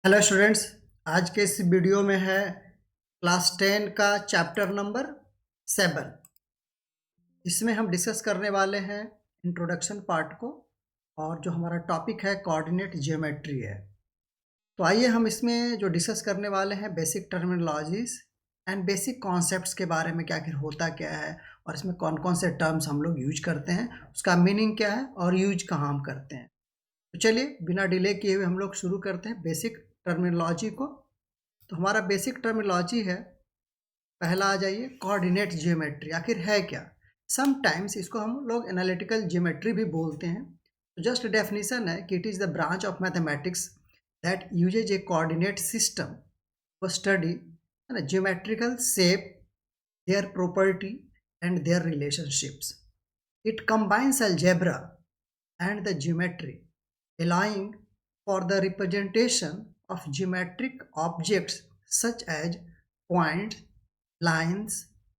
Hello students. आज के इस वीडियो में है क्लास 10 का चैप्टर नंबर 7। इसमें हम डिस्कस करने वाले हैं इंट्रोडक्शन पार्ट को, और जो हमारा टॉपिक है कोऑर्डिनेट ज्योमेट्री है। तो आइए हम इसमें जो डिस्कस करने वाले हैं basic terminologies and basic concepts के बारे में, क्या आखिर होता क्या है और इसमें कौन कौन से टर्म्स हम लोग यूज करते हैं, उसका मीनिंग क्या है और यूज कहाँ हम करते हैं। तो चलिए बिना डिले किए हुए हम लोग शुरू करते हैं बेसिक टर्मिनोलॉजी को। तो हमारा बेसिक टर्मिनोलॉजी है, पहला आ जाइए कोऑर्डिनेट ज्योमेट्री आखिर है क्या। समटाइम्स इसको हम लोग एनालिटिकल ज्योमेट्री भी बोलते हैं। तो जस्ट डेफिनेशन है कि it is the branch of mathematics that usage A coordinate system for study है ना geometrical shape, their property and their relationships. It combines algebra and the geometry, allowing for the representation of geometric objects such as points, lines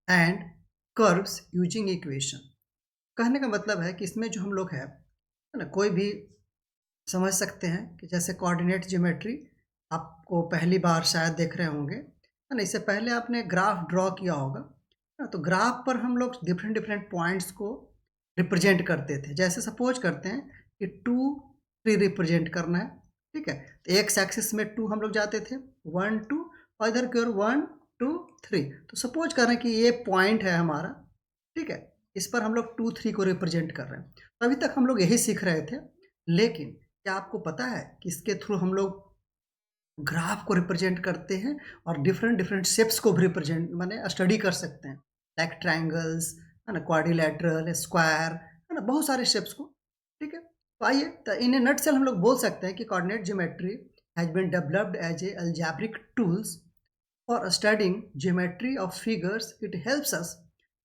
and curves using equation. कहने का मतलब है कि इसमें जो हम लोग है ना, कोई भी समझ सकते हैं कि जैसे कोऑर्डिनेट ज्योमेट्री आपको पहली बार शायद देख रहे होंगे, है ना। इससे पहले आपने ग्राफ ड्रॉ किया होगा ना, तो ग्राफ पर हम लोग डिफरेंट डिफरेंट पॉइंट्स को रिप्रेजेंट करते थे। जैसे सपोज करते हैं कि 2 3 रिप्रेजेंट करना है, ठीक है। तो एक्स एक्सिस में 2 हम लोग जाते थे, 1 2, और इधर की ओर 1 2 3। तो सपोज कर रहे हैं कि ये पॉइंट है हमारा, ठीक है। इस पर हम लोग 2 3 को रिप्रेजेंट कर रहे हैं। तो अभी तक हम लोग यही सीख रहे थे, लेकिन क्या आपको पता है कि इसके थ्रू हम लोग ग्राफ को रिप्रेजेंट करते हैं और डिफरेंट डिफरेंट शेप्स को भी रिप्रेजेंट माने स्टडी कर सकते हैं, लाइक ट्रायंगल्स, है ना, क्वाड्रिलेटरल, स्क्वायर, है ना, बहुत सारे शेप्स को, ठीक है। तो आइए, तो इन ए नटसेल हम लोग बोल सकते हैं कि coordinate geometry has been developed as a algebraic tools for studying geometry of figures. It helps us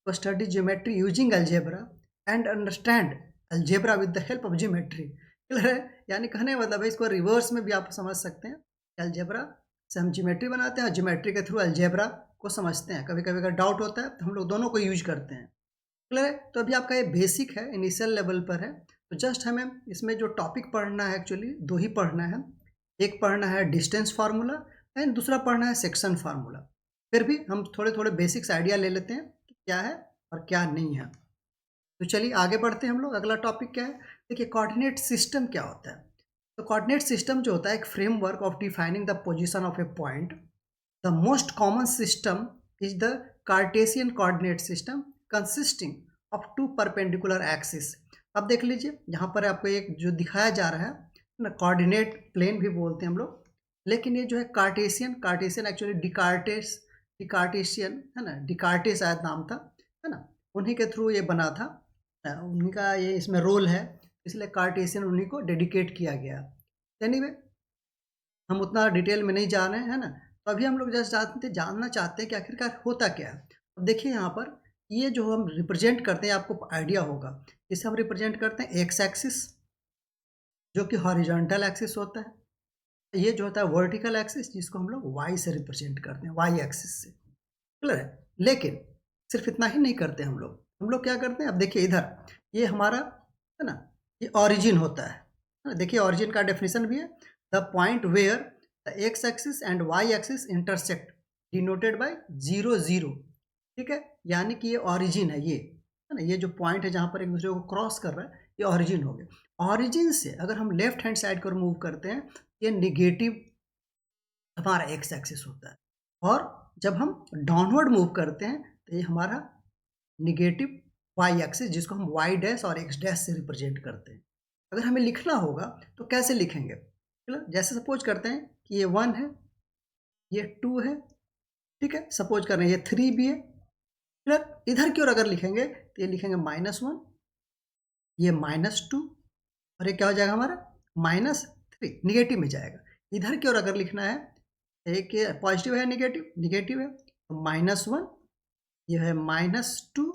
to study geometry using algebra and understand algebra with the help of geometry. Clear है? यानी कहने का मतलब है, इसको reverse में भी आप समझ सकते हैं। अलजेब्रा से हम ज्योमेट्री बनाते हैं, ज्योमेट्री के थ्रू अलजेब्रा को समझते हैं। कभी कभी अगर डाउट होता है तो हम लोग दोनों को यूज करते हैं। क्लियर है? तो अभी आपका ये बेसिक है, इनिशियल लेवल पर है। तो जस्ट हमें इसमें जो टॉपिक पढ़ना है, एक्चुअली 2 ही पढ़ना है। एक पढ़ना है डिस्टेंस फार्मूला एंड दूसरा पढ़ना है सेक्शन फार्मूला। फिर भी हम थोड़े थोड़े बेसिक्स आइडिया ले लेते हैं कि क्या है और क्या नहीं है। तो चलिए आगे बढ़ते हैं हम लोग। अगला टॉपिक क्या है, देखिए कोऑर्डिनेट सिस्टम क्या होता है। तो कोऑर्डिनेट सिस्टम जो होता है एक framework of defining the position of A point. The most common system is the Cartesian coordinate system consisting of 2 perpendicular axis. अब देख लीजिए, यहाँ पर आपको एक जो दिखाया जा रहा है ना, कोऑर्डिनेट प्लेन भी बोलते हैं हम लोग, लेकिन ये जो है कार्टेशियन, कार्टेशियन एक्चुअली डिकार्टेशियन है ना, डिकार्टे शायद नाम था, है ना। उन्हीं के थ्रू ये बना था, उन्हीं का ये इसमें रोल है, इसलिए कार्टेशियन उन्हीं को डेडिकेट किया गया। एनीवे, हम उतना डिटेल में नहीं जा रहे हैं, है ना। तो अभी हम लोग जस्ट जानना चाहते हैं कि आखिरकार होता क्या है। अब देखिए यहाँ पर ये जो हम रिप्रेजेंट करते हैं, आपको आइडिया होगा, इसे हम रिप्रेजेंट करते हैं एक्स एक्सिस, जो कि हॉरिजॉन्टल एक्सिस होता है। ये जो होता है वर्टिकल एक्सिस, जिसको हम लोग वाई से रिप्रेजेंट करते हैं, वाई एक्सिस से। क्लियर है? लेकिन सिर्फ इतना ही नहीं करते हम लोग क्या करते हैं, अब देखिए इधर ये हमारा है ना, ये ऑरिजिन होता है ना। देखिए ऑरिजिन का डेफिनेशन भी है, the point where the X axis and Y axis intersect denoted by 0 0। ठीक है, यानी कि ये ऑरिजिन है, ये है ना, ये जो पॉइंट है जहाँ पर एक दूसरे को क्रॉस कर रहा है, ये ऑरिजिन हो गया। ऑरिजिन से अगर हम लेफ्ट हैंड साइड को मूव करते हैं, ये निगेटिव हमारा एक्स एक्सिस होता है, और जब हम डाउनवर्ड मूव करते हैं तो ये हमारा निगेटिव वाई एक्सिस, जिसको हम वाई डैश और एक्स डैश से रिप्रेजेंट करते हैं। अगर हमें लिखना होगा तो कैसे लिखेंगे, चलो जैसे सपोज करते हैं कि ये 1 है, ये 2 है, ठीक है। सपोज कर रहे हैं ये 3 भी है। फिर इधर की ओर अगर लिखेंगे तो ये लिखेंगे -1, ये -2, और ये क्या हो जाएगा हमारा -3, निगेटिव में जाएगा। इधर की ओर अगर लिखना है, एक पॉजिटिव है, निगेटिव निगेटिव है, तो -1, ये है -2,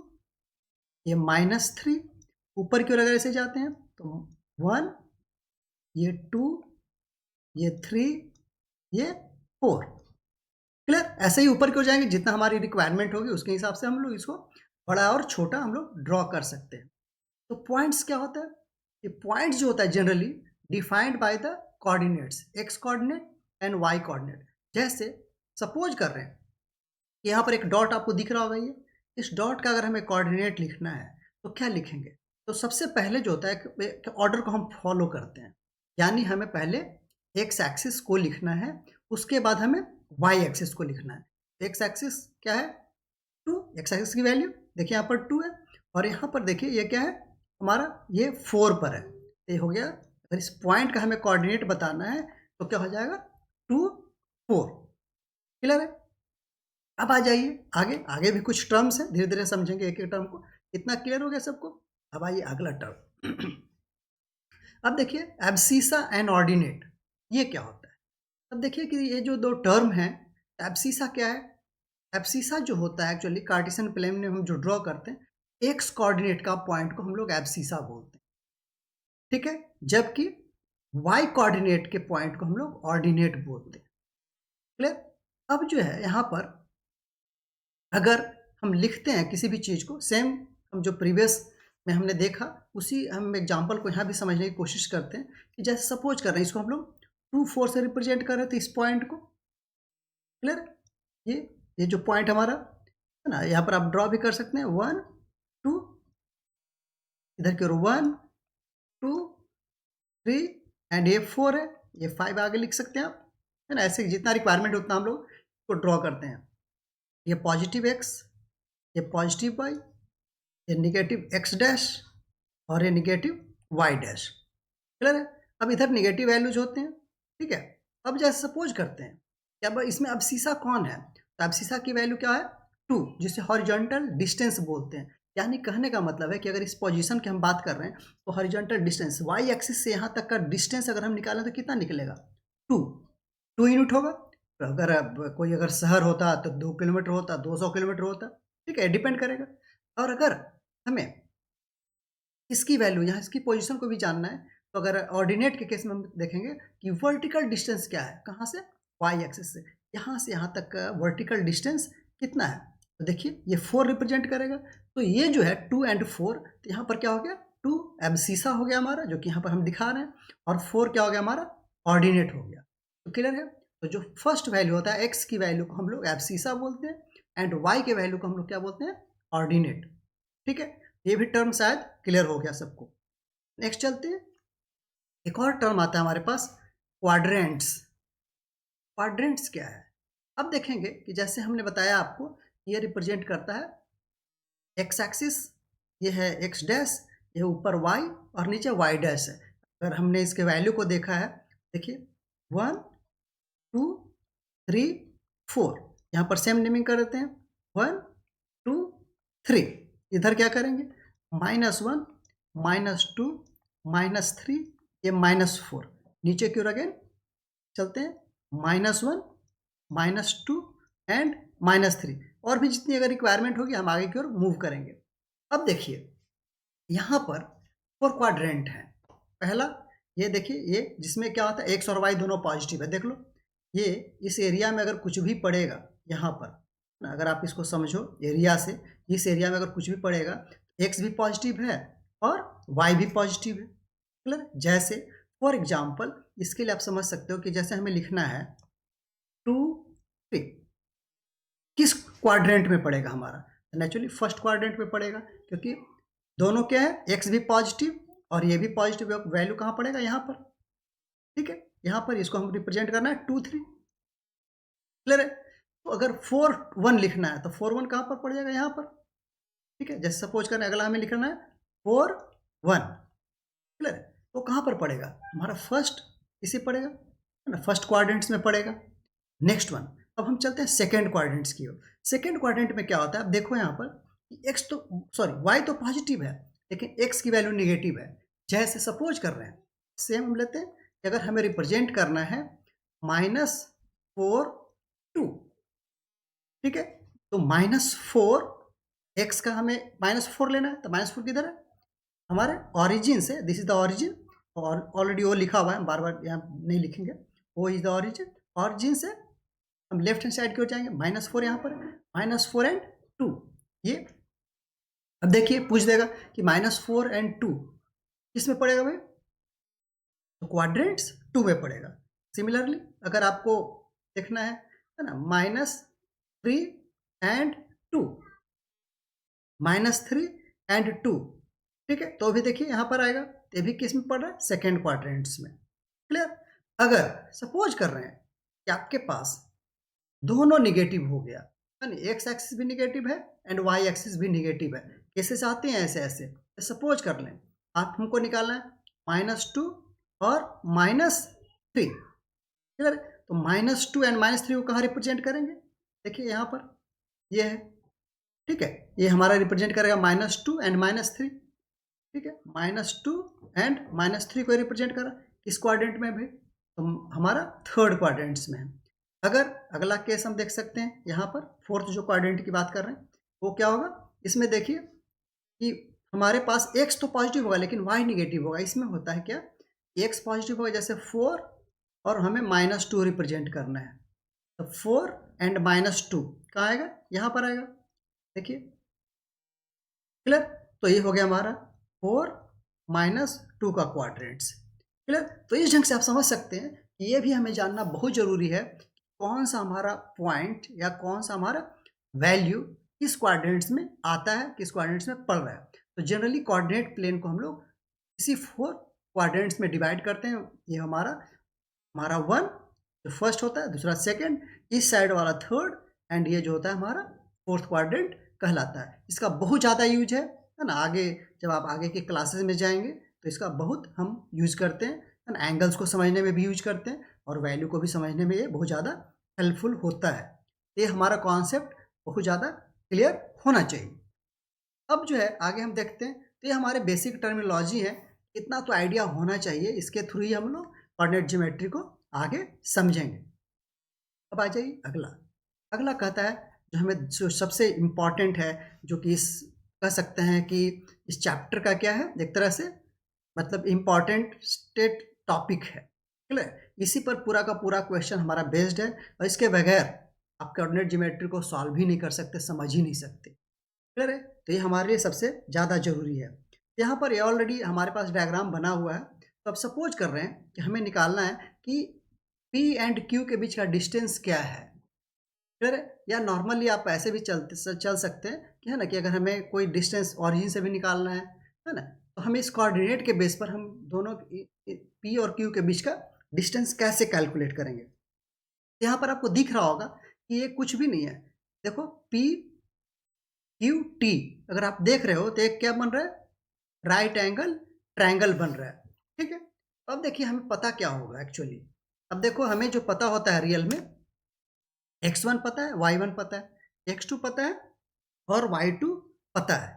ये -3। ऊपर की ओर अगर ऐसे जाते हैं तो 1, ये 2, ये 3, ये 4। क्लियर? ऐसे ही ऊपर की ओर जाएंगे, जितना हमारी रिक्वायरमेंट होगी उसके हिसाब से हम लोग इसको बड़ा और छोटा हम लोग ड्रॉ कर सकते हैं। तो पॉइंट्स क्या होता है, ये पॉइंट्स जो होता है generally defined by the coordinates, X coordinate and Y coordinate. जैसे सपोज कर रहे हैं कि यहाँ पर एक डॉट आपको दिख रहा होगा, ये इस डॉट का अगर हमें कोऑर्डिनेट लिखना है तो क्या लिखेंगे? तो सबसे पहले जो होता है कि ऑर्डर को हम फॉलो करते हैं, यानी हमें पहले एक्स एक्सिस को लिखना है, उसके बाद हमें वाई एक्सिस को लिखना है। एक्स एक्सिस क्या है? 2, एक्स एक्सिस की वैल्यू देखिए यहाँ पर 2 है, और यहाँ पर देखिए ये क्या है हमारा, ये 4 पर है। तो ये हो गया, अगर इस पॉइंट का हमें कोऑर्डिनेट बताना है तो क्या हो जाएगा? 2, 4। क्लियर है? अब आ जाइए आगे, आगे भी कुछ टर्म्स हैं, धीरे धीरे समझेंगे एक एक टर्म को। इतना क्लियर हो गया सबको? अब आइए अगला टर्म। अब देखिए एब्सिसा एंड ऑर्डिनेट, ये क्या होता है? अब देखिए कि ये जो दो टर्म हैं, एब्सिसा क्या है? एब्सिसा जो होता है एक्चुअली कार्टेशियन प्लेन में हम जो ड्रॉ करते हैं, एक्स कोऑर्डिनेट का पॉइंट को हम लोग एब्सिसा बोलते हैं, ठीक है, जबकि वाई कोऑर्डिनेट के पॉइंट को हम लोग ऑर्डिनेट बोलते हैं। क्लियर? अब जो है यहाँ पर अगर हम लिखते हैं किसी भी चीज़ को, सेम हम जो प्रीवियस में हमने देखा उसी हम एग्जांपल को यहाँ भी समझने की कोशिश करते हैं कि जैसे सपोज कर रहे हैं इसको हम लोग 2, 4 से रिप्रेजेंट कर रहे थे इस पॉइंट को। क्लियर? ये जो पॉइंट हमारा है ना, यहाँ पर आप ड्रॉ भी कर सकते हैं 1, 2, इधर की ओर 1, 2, 3 एंड ये 4 है, ये 5 आगे लिख सकते हैं आप, है ना। ऐसे जितना रिक्वायरमेंट उतना हम लोग इसको ड्रॉ करते हैं। ये पॉजिटिव एक्स, ये पॉजिटिव वाई, ये निगेटिव एक्स डैश और ये निगेटिव वाई डैश। क्लियर है? अब इधर निगेटिव वैल्यूज होते हैं, ठीक है। अब जैसे सपोज करते हैं कि अब इसमें अब शीशा कौन है, तो अब शीशा की वैल्यू क्या है? 2, जिसे हॉरिजॉन्टल डिस्टेंस बोलते हैं। यानी कहने का मतलब है कि अगर इस पोजीशन की हम बात कर रहे हैं तो हॉरिजॉन्टल डिस्टेंस वाई एक्सिस से यहाँ तक का डिस्टेंस अगर हम निकालें तो कितना निकलेगा? 2 यूनिट होगा। तो अगर कोई अगर शहर होता तो 2 किलोमीटर होता, 200 किलोमीटर होता, ठीक है, डिपेंड करेगा। और अगर हमें इसकी वैल्यू यहाँ इसकी पोजीशन को भी जानना है तो अगर ऑर्डिनेट के केस में हम देखेंगे कि वर्टिकल डिस्टेंस क्या है, कहाँ से? वाई एक्सिस से यहाँ तक का वर्टिकल डिस्टेंस कितना है? तो देखिए ये 4 रिप्रेजेंट करेगा, तो ये जो है 2 एंड 4, तो यहाँ पर क्या हो गया? 2 एब्सिसा हो गया हमारा, जो कि यहाँ पर हम दिखा रहे हैं, और 4 क्या हो गया हमारा? ऑर्डिनेट हो गया। तो क्लियर है? तो जो फर्स्ट वैल्यू होता है एक्स की वैल्यू को हम लोग एब्सिसा बोलते हैं एंड वाई के वैल्यू को हम लोग क्या बोलते हैं? ऑर्डिनेट। ठीक है, ये भी टर्म शायद क्लियर हो गया सबको। नेक्स्ट चलते हैं, एक और टर्म आता है हमारे पास, क्वाड्रेंट्स। क्वाड्रेंट्स क्या है? अब देखेंगे कि जैसे हमने बताया आपको, ये रिप्रेजेंट करता है एक्स एक्सिस, ये है एक्स डैश, ये ऊपर वाई और नीचे वाई डैश है। अगर हमने इसके वैल्यू को देखा है, देखिए 1, 2, 3, 4, यहाँ पर सेम नेमिंग कर देते हैं, 1, 2, 3। इधर क्या करेंगे? -1, -2, -3, ये -4। नीचे की ओर अगेन चलते हैं, -1, -2 एंड -3। और भी जितनी अगर रिक्वायरमेंट होगी हम आगे की ओर मूव करेंगे। अब देखिए यहाँ पर 4 क्वाड्रेंट हैं। पहला ये देखिए, ये जिसमें क्या होता है एक्स और वाई दोनों पॉजिटिव है। देख लो, ये इस एरिया में अगर कुछ भी पड़ेगा यहाँ पर, अगर आप इसको समझो एरिया से, इस एरिया में अगर कुछ भी पड़ेगा, एक्स भी पॉजिटिव है और वाई भी पॉजिटिव है। क्लियर? जैसे फॉर एग्जाम्पल इसके लिए आप समझ सकते हो कि जैसे हमें लिखना है 2, 3, किस क्वाड्रेंट में पड़ेगा हमारा? नेचुरली फर्स्ट क्वाड्रेंट में पड़ेगा, क्योंकि दोनों क्या है, एक्स भी पॉजिटिव और ये भी पॉजिटिव। वैल्यू कहाँ पड़ेगा? यहाँ पर। ठीक है, यहाँ पर इसको हम रिप्रेजेंट करना है 2, 3। क्लियर है? तो अगर 4, 1 लिखना है तो 4, 1 कहाँ पर पड़ जाएगा? यहाँ पर। ठीक है, जैसे सपोज करें अगला हमें लिखना है 4, 1। क्लियर है? तो कहाँ पर पड़ेगा हमारा? फर्स्ट इसे पड़ेगा, है ना, फर्स्ट क्वाड्रेंट्स में पड़ेगा। नेक्स्ट वन, अब हम चलते हैं सेकेंड क्वाड्रेंट्स की ओर। सेकेंड क्वाड्रेंट में क्या होता है? अब देखो यहाँ पर एक्स तो सॉरी वाई तो पॉजिटिव है, लेकिन एक्स की वैल्यू निगेटिव है। जैसे सपोज कर रहे हैं, सेम हम लेते हैं कि अगर हमें रिप्रेजेंट करना है -4, 2। ठीक है, तो -4 एक्स का हमें -4 लेना है, तो -4 किधर है? हमारे ऑरिजिन से, दिस इज द ऑरिजिन, और ऑलरेडी वो लिखा हुआ है, बार बार यहाँ नहीं लिखेंगे, वो इज द ऑरिजिन। ऑरिजिन से हम लेफ्ट हैंड साइड की ओर जाएंगे, -4 यहाँ पर, -4 एंड 2। ये अब देखिए पूछ देगा कि -4 एंड 2 किस में पड़ेगा भाई? तो क्वाड्रेंट्स 2 में पड़ेगा। सिमिलरली अगर आपको देखना है ना, -3 एंड 2, -3 एंड 2, ठीक है, तो अभी देखिए यहाँ पर आएगा, ये भी किस में पड़ रहा है, सेकेंड क्वाड्रेंट्स में। क्लियर। अगर सपोज कर रहे हैं कि आपके पास दोनों निगेटिव हो गया, है ना, एक्स एक्सिस भी निगेटिव है एंड वाई एक्सिस भी निगेटिव है, कैसे चाहते हैं ऐसे ऐसे, सपोज कर लें आप, हमको निकालना है -2 और -3। क्लियर। तो -2 एंड -3 को कहाँ रिप्रेजेंट करेंगे, देखिए यहाँ पर ये है, ठीक है, ये हमारा रिप्रेजेंट करेगा -2 एंड -3, ठीक है, -2 एंड -3 को रिप्रेजेंट करा किस क्वाड्रेंट में भी, तो हमारा थर्ड क्वाड्रेंट्स में है। अगर अगला केस हम देख सकते हैं यहाँ पर, फोर्थ जो क्वाड्रेंट की बात कर रहे हैं वो क्या होगा, इसमें देखिए कि हमारे पास एक्स तो पॉजिटिव होगा लेकिन वाई निगेटिव होगा। इसमें होता है क्या, एक्स पॉजिटिव होगा जैसे 4 और हमें -2 रिप्रेजेंट करना है, तो 4 एंड -2 कहाँ आएगा, यहाँ पर आएगा, देखिए। क्लियर। तो ये हो गया हमारा 4 -2 का क्वाड्रेंट्स। क्लियर। तो इस ढंग से आप समझ सकते हैं कि ये भी हमें जानना बहुत जरूरी है, कौन सा हमारा पॉइंट या कौन सा हमारा वैल्यू किस क्वाड्रेंट्स में आता है, किस क्वाड्रेंट्स में पड़ रहा है। तो जनरली कोऑर्डिनेट प्लेन को हम लोग इसी 4 क्वाड्रेंट्स में डिवाइड करते हैं। ये हमारा हमारा 1 जो फर्स्ट होता है, दूसरा सेकंड, इस साइड वाला थर्ड, एंड ये जो होता है हमारा फोर्थ क्वाड्रेंट कहलाता है। इसका बहुत ज़्यादा यूज है ना, आगे जब आप आगे के क्लासेस में जाएंगे तो इसका बहुत हम यूज करते हैं ना, एंगल्स को समझने में भी यूज करते हैं और वैल्यू को भी समझने में ये बहुत ज़्यादा हेल्पफुल होता है। ये हमारा कॉन्सेप्ट बहुत ज़्यादा क्लियर होना चाहिए। अब जो है आगे हम देखते हैं, तो ये हमारे बेसिक टर्मिनोलॉजी है, इतना तो आइडिया होना चाहिए, इसके थ्रू ही हम लोग कोऑर्डिनेट ज्योमेट्री को आगे समझेंगे। अब आ जाइए अगला। अगला कहता है जो हमें जो सबसे इम्पॉर्टेंट है, जो कि इस कह सकते हैं कि इस चैप्टर का क्या है, एक तरह से मतलब इम्पॉर्टेंट स्टेट टॉपिक है। क्लियर। इसी पर पूरा का पूरा क्वेश्चन हमारा बेस्ड है और इसके बगैर आप कोऑर्डिनेट ज्योमेट्री को सॉल्व ही नहीं कर सकते, समझ ही नहीं सकते। क्लियर है। तो ये हमारे लिए सबसे ज़्यादा जरूरी है। यहाँ पर ये ऑलरेडी हमारे पास डायग्राम बना हुआ है, तो अब सपोज कर रहे हैं कि हमें निकालना है कि P एंड Q के बीच का डिस्टेंस क्या है। क्लियर है। या नॉर्मली आप ऐसे भी चल सकते हैं कि है ना, कि अगर हमें कोई डिस्टेंस ऑरिजिन से भी निकालना है ना, तो हम इस कोऑर्डिनेट के बेस पर हम दोनों P और Q के बीच का डिस्टेंस कैसे कैलकुलेट करेंगे। यहाँ पर आपको दिख रहा होगा कि ये कुछ भी नहीं है, देखो P क्यू टी, अगर आप देख रहे हो तो एक क्या बन रहा है, राइट एंगल ट्रायंगल बन रहा है। ठीक है। अब देखिए हमें पता क्या होगा एक्चुअली। अब देखो हमें जो पता होता है रियल में, x1 पता है, y1 पता है, x2 पता है और y2 पता है।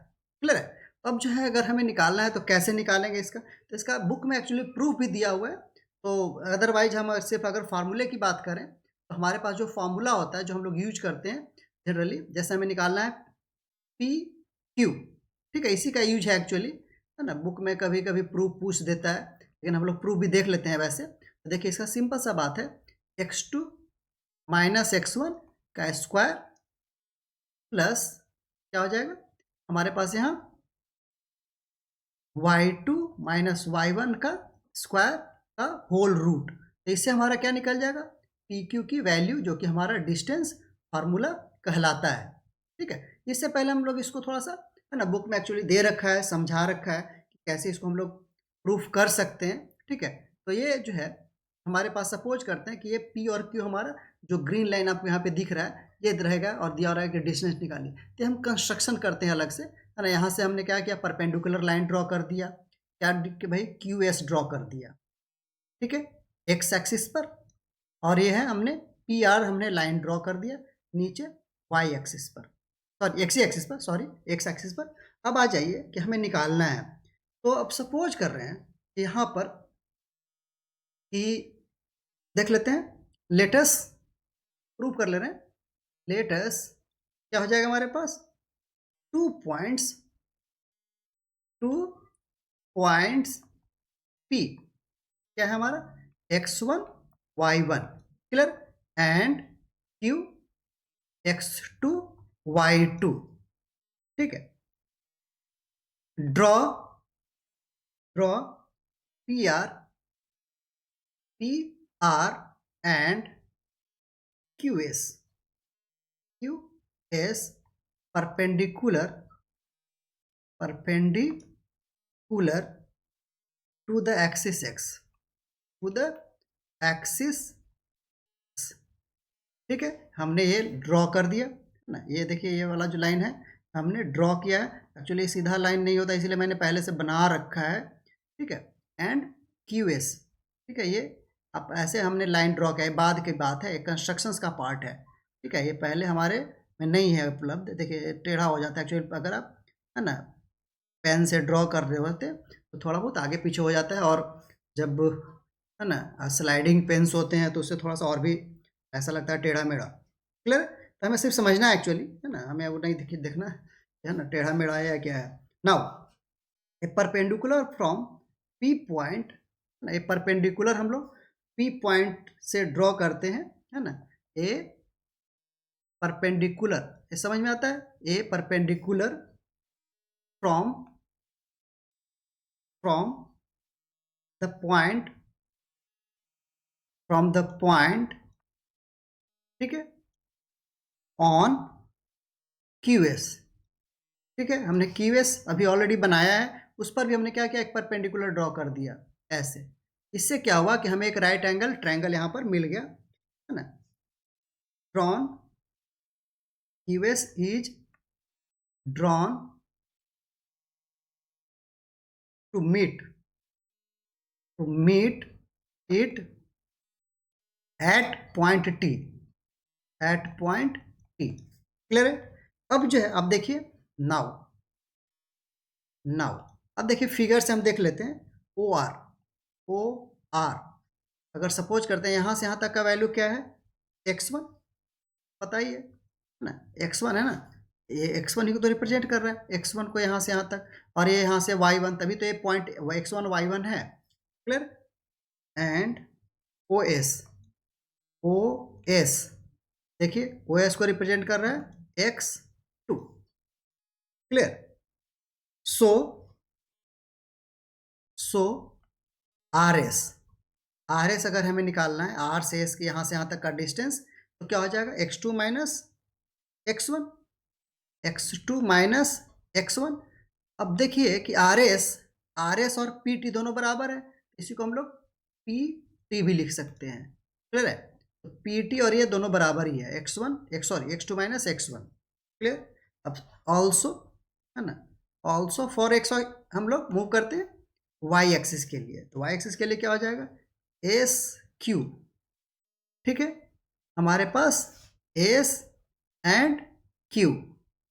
क्लियर है। अब जो है अगर हमें निकालना है तो कैसे निकालेंगे इसका, तो इसका बुक में एक्चुअली प्रूफ भी दिया हुआ है। तो अदरवाइज हम सिर्फ अगर फार्मूले की बात करें तो हमारे पास जो फार्मूला होता है जो हम लोग यूज करते हैं जनरली, जैसे हमें निकालना है पी क्यू, ठीक है, इसी का यूज है एक्चुअली, है ना। बुक में कभी कभी प्रूफ पूछ देता है लेकिन हम लोग प्रूफ भी देख लेते हैं वैसे। तो देखिए इसका सिंपल सा बात है, x2 माइनस x1 का स्क्वायर प्लस क्या हो जाएगा हमारे पास यहाँ y2 माइनस y1 का स्क्वायर का होल रूट। तो इससे हमारा क्या निकल जाएगा, पी क्यू की वैल्यू, जो कि हमारा डिस्टेंस फार्मूला कहलाता है। ठीक है। इससे पहले हम लोग इसको थोड़ा सा है ना, बुक में एक्चुअली दे रखा है, समझा रखा है कि कैसे इसको हम लोग प्रूफ कर सकते हैं। ठीक है। तो ये जो है हमारे पास सपोज करते हैं कि ये पी और क्यू हमारा जो ग्रीन लाइन आपको यहाँ पे दिख रहा है ये रहेगा और दिया रहा है कि डिस्टेंस निकालिए। तो हम कंस्ट्रक्शन करते हैं अलग से, है ना। यहाँ से हमने क्या किया, परपेंडिकुलर लाइन ड्रॉ कर दिया, क्या कि भाई क्यू एस ड्रॉ कर दिया। ठीक है, एक्स एक्सिस पर, और ये है हमने पी आर हमने लाइन ड्रॉ कर दिया नीचे वाई एक्सिस पर, सॉरी एक्स एक्सिस पर, सॉरी एक्स एक्सिस पर। अब आ जाइए कि हमें निकालना है, तो अब सपोज कर रहे हैं यहाँ पर कि देख लेते हैं, लेटस प्रूव कर ले रहे हैं, लेटस क्या हो जाएगा हमारे पास, 2 पॉइंट्स, 2 पॉइंट्स P क्या है हमारा, x1 y1, clear, and Q x2 y2। ठीक है। Draw draw P R and QS. QS perpendicular to the axis x, to the axis, ठीक है। हमने ये ड्रॉ कर दिया ना, ये देखिए ये वाला जो लाइन है हमने ड्रॉ किया है। एक्चुअली सीधा लाइन नहीं होता इसलिए मैंने पहले से बना रखा है, ठीक है। एंड QS, ठीक है, ये अब ऐसे हमने लाइन ड्रॉ किया है, बाद की बात है, एक कंस्ट्रक्शंस का पार्ट है, ठीक है। ये पहले हमारे में नहीं है उपलब्ध। देखिए टेढ़ा हो जाता है एक्चुअली, अगर आप है ना पेन से ड्रॉ कर रहे होते तो थोड़ा बहुत आगे पीछे हो जाता है, और जब है ना स्लाइडिंग पेन्स होते हैं तो उससे थोड़ा सा और भी ऐसा लगता है टेढ़ा मेढ़ा। क्लियर? तो हमें सिर्फ समझना है एक्चुअली, है ना, हमें वो नहीं देखना है ना टेढ़ा मेढ़ा है या क्या है। Now A perpendicular from P point, A perpendicular हम लोग P पॉइंट से ड्रॉ करते हैं, है ना। ए परपेंडिकुलर, ये समझ में आता है, ए परपेंडिकुलर फ्रॉम द पॉइंट, ठीक है, ऑन QS, ठीक है। हमने QS अभी ऑलरेडी बनाया है, उस पर भी हमने क्या किया, एक परपेंडिकुलर ड्रॉ कर दिया ऐसे। इससे क्या हुआ कि हमें एक राइट एंगल ट्रायंगल यहाँ पर मिल गया, है ना। Drawn QS is drawn to meet it at point T, clear है? अब जो है, अब देखिए नाउ अब देखिए फिगर से हम देख लेते हैं। ओ आर अगर सपोज करते हैं यहाँ से यहाँ तक का वैल्यू क्या है, x1, पता ही है ना, x1 है ना, ये x1 ही को तो रिप्रेजेंट कर रहा है, x1 को यहाँ से यहाँ तक, और ये यहाँ से y1, तभी तो ये पॉइंट x1 y1 है, क्लियर। एंड OS देखिए OS को रिप्रेजेंट कर रहा है x2, क्लियर। सो RS अगर हमें निकालना है, R से S के यहाँ से यहाँ तक का डिस्टेंस, तो क्या हो जाएगा, x2 माइनस x1। अब देखिए कि RS और PT दोनों बराबर है, इसी को हम लोग PT भी लिख सकते हैं, क्लियर है। तो PT और ये दोनों बराबर ही है, x2 माइनस x1, क्लियर। अब ऑल्सो, है ना, ऑल्सो फॉर x हम लोग मूव करते हैं y एक्सिस के लिए, तो y एक्सिस के लिए क्या हो जाएगा, SQ, ठीक है। हमारे पास S एंड Q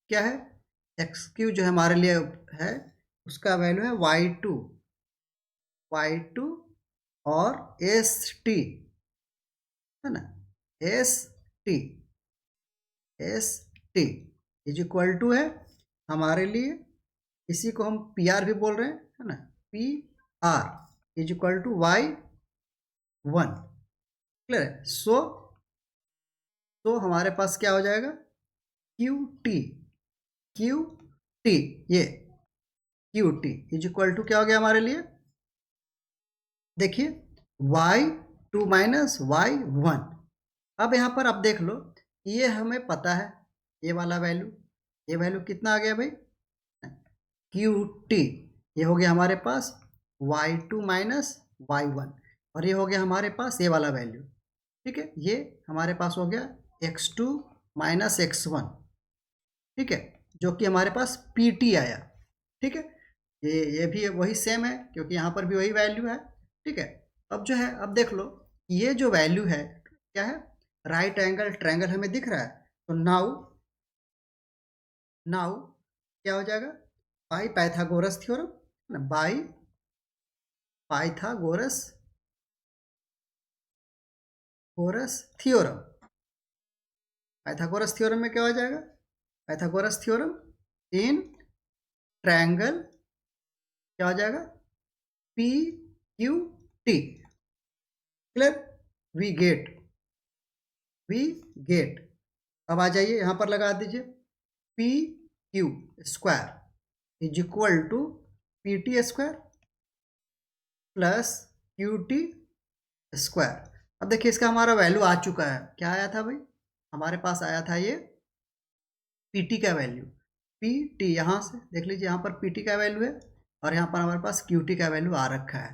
क्या है, XQ जो हमारे लिए है उसका वैल्यू है y2 और ST, है ना, ST इज इक्वल टू है हमारे लिए, इसी को हम PR भी बोल रहे हैं, है ना, PR is equal to y1, clear है। सो हमारे पास क्या हो जाएगा, QT ये QT इज इक्वल टू क्या हो गया हमारे लिए, देखिए y2 माइनस y1। अब यहाँ पर आप देख लो, ये हमें पता है, ये वाला वैल्यू कितना आ गया भाई, QT, ये हो गया हमारे पास y2 माइनस y1, और ये हो गया हमारे पास ये वाला वैल्यू, ठीक है, ये हमारे पास हो गया x2 माइनस x1, ठीक है, जो कि हमारे पास PT आया, ठीक है। ये भी वही सेम है क्योंकि यहाँ पर भी वही वैल्यू है, ठीक है। अब जो है, अब देख लो ये जो वैल्यू है क्या है, राइट एंगल ट्रायंगल हमें दिख रहा है, तो नाउ क्या हो जाएगा, by Pythagoras theorem, by Pythagoras theorem में क्या हो जाएगा, पाइथागोरस थ्योरम इन ट्रायंगल क्या हो जाएगा, PQT, क्लियर। वी गेट अब आ जाइए यहाँ पर लगा दीजिए, PQ square is equal to PT square plus QT square. अब देखिए इसका हमारा वैल्यू आ चुका है। क्या आया था भाई? हमारे पास आया था ये पीटी का वैल्यू। पीटी यहाँ से देख लीजिए, यहाँ पर पीटी का वैल्यू है और यहाँ पर हमारे पास क्यूटी का वैल्यू आ रखा है।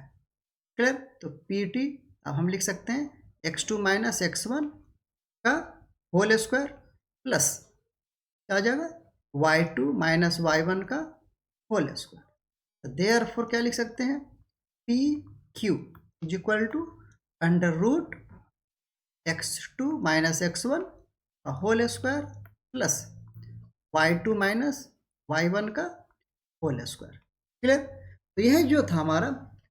क्लियर? तो पीटी अब हम लिख सकते हैं x2 माइनस x1 का होल स्क्वायर प्लस क्या आ जाएगा y2 माइनस y1 का होल स्क्वायर। तो देयरफॉर क्या लिख सकते हैं? P Q is equal to under root x2 minus x1 का whole square plus y2 minus y1 का होल स्क्वायर। क्लियर? तो यह जो था हमारा,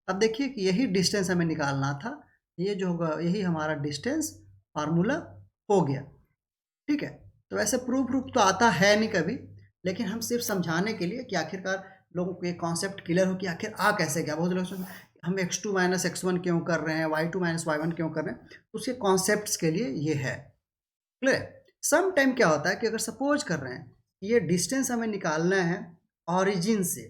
अब देखिए कि यही डिस्टेंस हमें निकालना था। ये जो होगा यही हमारा डिस्टेंस फार्मूला हो गया। ठीक है? तो वैसे प्रूफ तो आता है नहीं कभी, लेकिन हम सिर्फ समझाने के लिए कि आखिरकार लोगों को ये कॉन्सेप्ट क्लियर हो कि आखिर आ कैसे गया। बहुत लोग हम x2 माइनस x1 क्यों कर रहे हैं, y2 माइनस y1 क्यों कर रहे हैं, तो उसके कॉन्सेप्ट्स के लिए ये है। क्लियर? सम टाइम क्या होता है कि अगर सपोज कर रहे हैं ये डिस्टेंस हमें निकालना है ऑरिजिन से।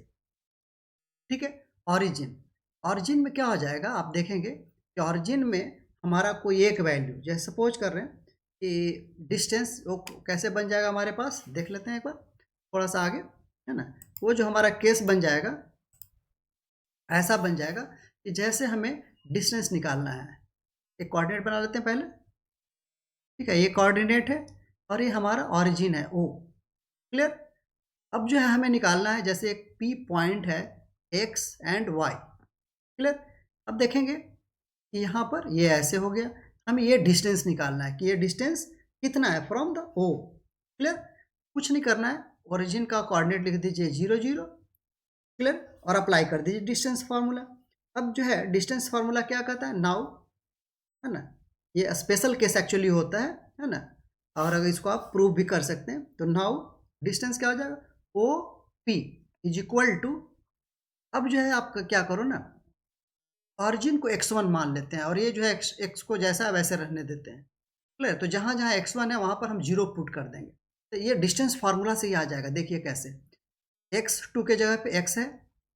ठीक है? ऑरिजिन में क्या हो जाएगा, आप देखेंगे कि ऑरिजिन में हमारा कोई एक वैल्यू, जैसे सपोज कर रहे हैं कि डिस्टेंस वो कैसे बन जाएगा हमारे पास, देख लेते हैं एक बार थोड़ा सा आगे, है ना। वो जो हमारा केस बन जाएगा ऐसा बन जाएगा कि जैसे हमें डिस्टेंस निकालना है, एक कोऑर्डिनेट बना लेते हैं पहले। ठीक है? ये कोऑर्डिनेट है और ये हमारा ऑरिजिन है ओ। क्लियर? अब जो है हमें निकालना है, जैसे एक पी पॉइंट है एक्स एंड वाई। क्लियर? अब देखेंगे कि यहाँ पर ये ऐसे हो गया, हमें ये डिस्टेंस निकालना है कि ये डिस्टेंस कितना है फ्रॉम द ओ। क्लियर? कुछ नहीं करना है, ओरिजिन का कोऑर्डिनेट लिख दीजिए 0 0। क्लियर? और अप्लाई कर दीजिए डिस्टेंस फार्मूला। अब जो है डिस्टेंस फार्मूला क्या कहता है, नाउ, है ना, ये स्पेशल केस एक्चुअली होता है ना, और अगर इसको आप प्रूव भी कर सकते हैं तो नाउ डिस्टेंस क्या हो जाएगा, O P is equal to, अब जो है आप क्या करो ना, ऑरिजिन को x1 मान लेते हैं और ये जो है x को जैसा वैसे रहने देते हैं। क्लियर? तो जहाँ जहाँ x1 है वहाँ पर हम 0 पुट कर देंगे, तो ये डिस्टेंस फार्मूला से ही आ जाएगा। देखिए कैसे, x2 के जगह पे x है,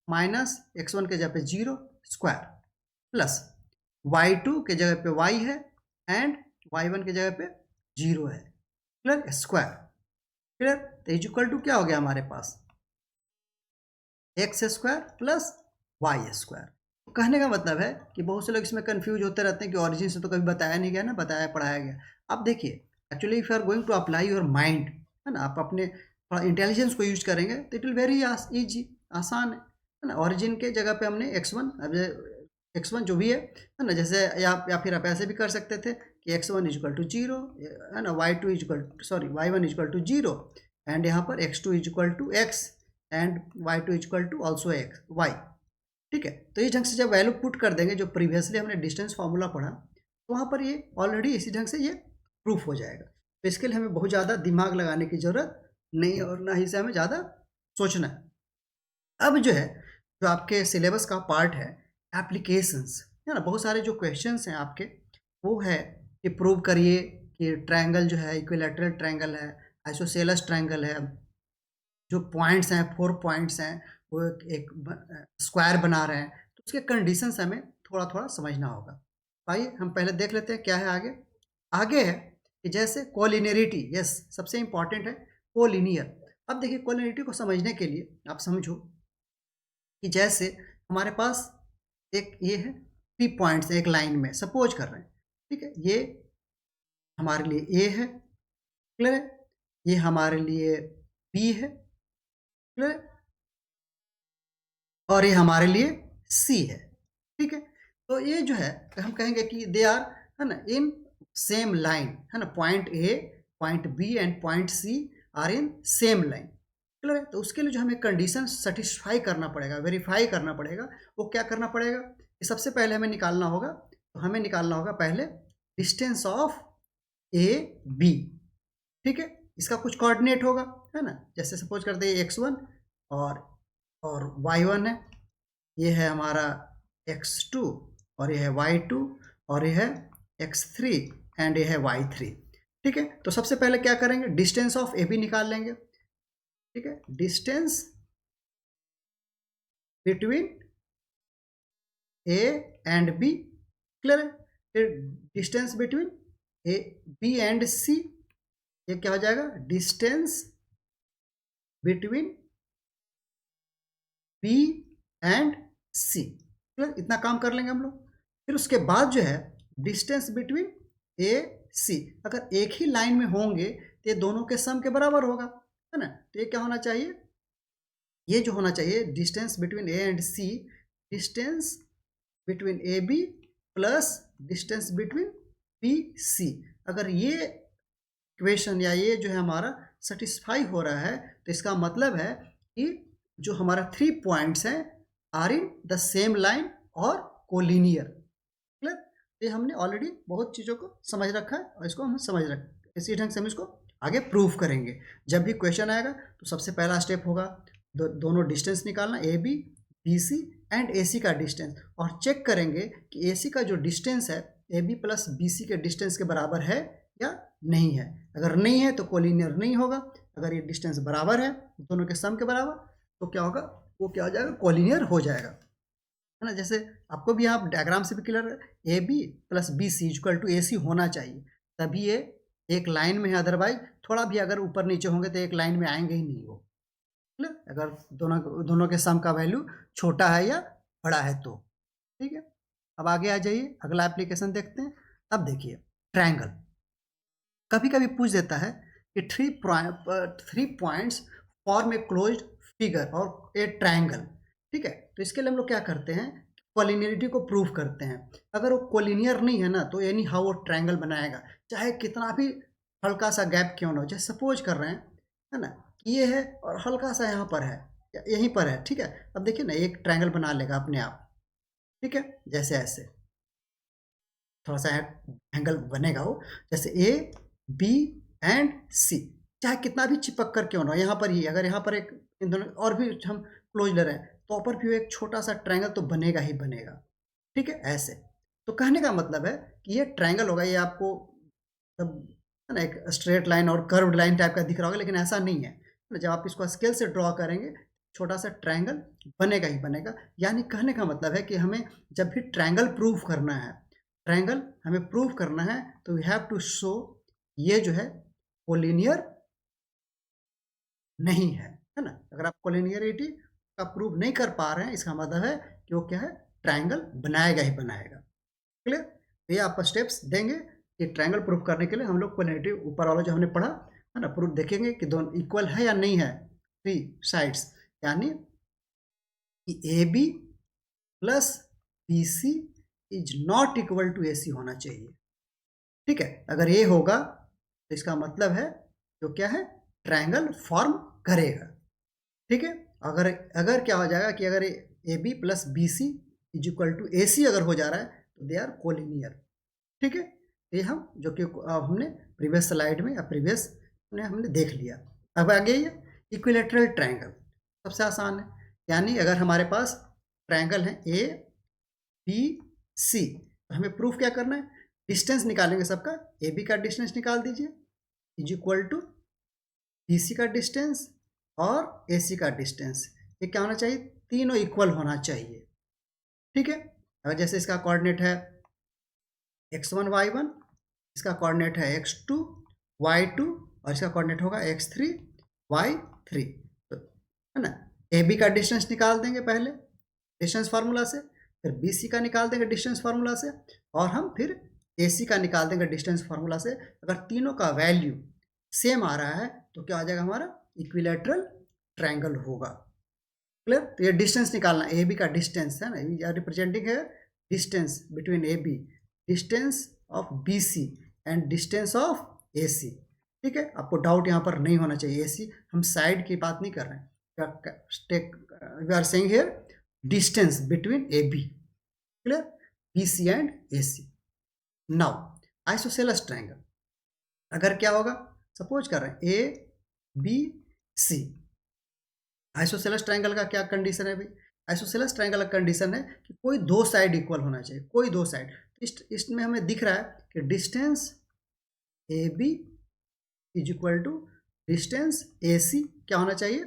माइनस x1 के जगह पे 0 स्क्वायर, प्लस y2 के जगह पे y है एंड y1 के जगह पे 0 है। क्लियर? स्क्वायर। क्लियर? तो इज इक्वल टू क्या हो गया हमारे पास, x square plus y square. तो कहने का मतलब है कि बहुत से लोग इसमें कंफ्यूज होते रहते हैं कि ऑरिजिन से तो कभी बताया नहीं गया ना, बताया पढ़ाया गया। अब देखिए actually if you are going to apply your mind, है ना, आप अपने थोड़ा इंटेलिजेंस को यूज करेंगे तो इट विल वेरी ईजी, आसान है ना। ऑरिजिन के जगह पे हमने x1, अब x1 जो भी है ना, जैसे या फिर आप ऐसे भी कर सकते थे कि x1 इज इक्वल टू 0, है ना, y2 is equal sorry y1 is equal to 0 and यहाँ पर x2 is equal to x and y2 is equal to also X Y. ठीक है? तो इस ढंग से जब वैल्यू पुट कर देंगे, जो प्रीवियसली हमने डिस्टेंस फार्मूला पढ़ा, तो वहाँ पर ये ऑलरेडी इसी ढंग से ये प्रूफ हो जाएगा। तो इसके लिए हमें बहुत ज़्यादा दिमाग लगाने की ज़रूरत नहीं है और ना ही से हमें ज़्यादा सोचना है। अब जो है, जो आपके सिलेबस का पार्ट है एप्लीकेशंस, है ना, बहुत सारे जो क्वेश्चंस हैं आपके, वो है कि प्रूव करिए कि ट्रायंगल जो है इक्विलैटरल ट्रायंगल है, आइसोसेलेस ट्रायंगल है, जो पॉइंट्स हैं 4 पॉइंट्स हैं वो एक स्क्वायर बना रहे हैं, तो उसके कंडीशंस हमें थोड़ा थोड़ा समझना होगा। आइए हम पहले देख लेते हैं क्या है आगे। आगे है कि जैसे कोलिनियरिटी, यस सबसे इंपॉर्टेंट है कोलिनियर। अब देखिए कोलिनियरिटी को समझने के लिए आप समझो कि जैसे हमारे पास एक ये है पी पॉइंट्स एक लाइन में सपोज कर रहे हैं। ठीक है? ये हमारे लिए ए है, क्लियर है, ये हमारे लिए बी है, क्लियर, और ये हमारे लिए सी है। ठीक है? तो ये जो है हम कहेंगे कि दे आर, है ना, इन सेम लाइन, है ना, point A, point B and point C are in same line. Clear है? तो उसके लिए जो हमें कंडीशन सेटिस्फाई करना पड़ेगा, वेरीफाई करना पड़ेगा, वो क्या करना पड़ेगा कि सबसे पहले हमें निकालना होगा, तो हमें निकालना होगा पहले डिस्टेंस ऑफ ए बी। ठीक है? इसका कुछ कोऑर्डिनेट होगा, है ना, जैसे सपोज करते हैं x1 और y1 है, ये है हमारा x2 और ये है y2 और ये है x3 एंड ये है y3। ठीक है? तो सबसे पहले क्या करेंगे, डिस्टेंस ऑफ ए बी निकाल लेंगे। ठीक है? Distance between A and B. Clear है? फिर distance between A B and C, ये क्या हो जाएगा, distance between B and C. इतना काम कर लेंगे हम लोग। फिर उसके बाद जो है डिस्टेंस बिटवीन ए सी, अगर एक ही लाइन में होंगे तो ये दोनों के सम के बराबर होगा, है ना। तो ये क्या होना चाहिए, ये जो होना चाहिए distance between A and C, distance between A B plus distance between B C. अगर ये इक्वेशन या ये जो है हमारा सेटिस्फाई हो रहा है तो इसका मतलब है कि जो हमारा 3 पॉइंट्स हैं are in the same line और कोलिनियर। क्लियर। ये हमने ऑलरेडी बहुत चीज़ों को समझ रखा है और इसको हम समझ रखें, इसी ढंग से हम इसको आगे प्रूव करेंगे। जब भी क्वेश्चन आएगा तो सबसे पहला स्टेप होगा दोनों डिस्टेंस निकालना, A B, B C and A C का डिस्टेंस, और चेक करेंगे कि ए सी का जो डिस्टेंस है A B plus B C के डिस्टेंस के बराबर है या नहीं है। अगर नहीं है तो कोलिनियर नहीं होगा, अगर ये डिस्टेंस बराबर है दोनों के सम के बराबर तो क्या होगा, वो क्या हो जाएगा, कोलिनियर हो जाएगा, है ना। जैसे आपको भी आप डायग्राम से भी clear, A B plus B C equal to A C होना चाहिए, तभी ये एक लाइन में है, अदरवाइज थोड़ा भी अगर ऊपर नीचे होंगे तो एक लाइन में आएंगे ही नहीं वो। अगर दोनों के सम का वैल्यू छोटा है या बड़ा है तो। ठीक है, अब आगे आ जाइए, अगला एप्लीकेशन देखते हैं। अब देखिए ट्रायंगल, कभी कभी पूछ देता है कि 3 points form a closed figure और ए ट्रायंगल। ठीक है, तो इसके लिए हम लोग क्या करते हैं, कोलिनियरिटी को प्रूव करते हैं। अगर वो कोलिनियर नहीं है ना तो एनी हाउ वो ट्रायंगल बनाएगा, चाहे कितना भी हल्का सा गैप क्यों ना हो। जैसे सपोज कर रहे हैं, है ना, ये है और हल्का सा यहाँ पर है, यहीं पर है। ठीक है, अब देखिए ना एक ट्रायंगल बना लेगा अपने आप। ठीक है, जैसे ऐसे थोड़ा सा एंगल बनेगा वो, जैसे ए बी एंड सी, चाहे कितना भी चिपक कर क्यों ना, यहाँ पर ही अगर यहाँ पर एक इन दोनों और भी हम क्लोज ले रहे हैं तो ऊपर भी एक छोटा सा ट्रायंगल तो बनेगा ही बनेगा। ठीक है, ऐसे। तो कहने का मतलब है कि ये ट्रायंगल होगा, ये आपको तब है ना एक स्ट्रेट लाइन और कर्व्ड लाइन टाइप का दिख रहा होगा, लेकिन ऐसा नहीं है। जब आप इसको स्केल से ड्रॉ करेंगे छोटा सा ट्रायंगल बनेगा ही बनेगा। यानी कहने का मतलब है कि हमें जब भी ट्रायंगल प्रूफ करना है, ट्रायंगल हमें प्रूफ करना है तो वी हैव टू शो ये जो है कोलिनियर नहीं है ना। अगर आप कोलिनियरिटी का प्रूफ नहीं कर पा रहे हैं इसका मतलब है कि वो क्या है, ट्रायंगल बनाएगा ही बनाएगा। क्लियर। तो ये आप स्टेप्स देंगे कि ट्रायंगल प्रूफ करने के लिए हम लोग कोलिनियरिटी ऊपर वाला जो हमने पढ़ा है ना, प्रूफ देखेंगे कि दोनों इक्वल है या नहीं है, 3 साइड्स, यानी कि A B plus B C is not equal to A C होना चाहिए। ठीक है, अगर ये होगा तो इसका मतलब है तो क्या है, ट्रायंगल फॉर्म करेगा। ठीक है, अगर अगर क्या हो जाएगा कि अगर A B plus B C is equal to A C अगर हो जा रहा है तो दे आर कोलिनियर। ठीक है, ये हम जो कि हमने प्रीवियस स्लाइड में या प्रीवियस में हमने देख लिया। अब आगे ये इक्विलेटरल ट्रायंगल सबसे आसान है, यानी अगर हमारे पास ट्रायंगल है ए बी सी, तो हमें प्रूफ क्या करना है, डिस्टेंस निकालेंगे सबका, ए बी का डिस्टेंस निकाल दीजिए is equal to B C का डिस्टेंस और ए सी का डिस्टेंस। ये क्या होना चाहिए, तीनों इक्वल होना चाहिए। ठीक है, अगर जैसे इसका कोऑर्डिनेट है x1 y1, इसका कोऑर्डिनेट है x2 y2 और इसका कोऑर्डिनेट होगा x3 y3, तो है ना। ए बी का डिस्टेंस निकाल देंगे पहले डिस्टेंस फार्मूला से, फिर बी सी का निकाल देंगे डिस्टेंस फार्मूला से, और हम फिर ए सी का निकाल देंगे डिस्टेंस फार्मूला से। अगर तीनों का वैल्यू सेम आ रहा है तो क्या आ जाएगा, हमारा इक्विलेटरल ट्रायंगल होगा। क्लियर। तो ये डिस्टेंस निकालना, ए बी का डिस्टेंस है ना, रिप्रेजेंटिंग है distance between A B, distance of B C and distance of A C. ठीक है, आपको डाउट यहाँ पर नहीं होना चाहिए, ए सी हम साइड की बात नहीं कर रहे हैं, we are saying here distance between A B. Clear, B C and A C. Now isosceles triangle, अगर क्या होगा, सपोज कर रहे हैं A B C, isosceles triangle का क्या कंडीशन है भाई, आइसोसेलेस ट्रायंगल का कंडीशन है कि कोई दो साइड इक्वल होना चाहिए, कोई दो साइड। इसमें हमें दिख रहा है कि distance A B is equal to distance A C क्या होना चाहिए,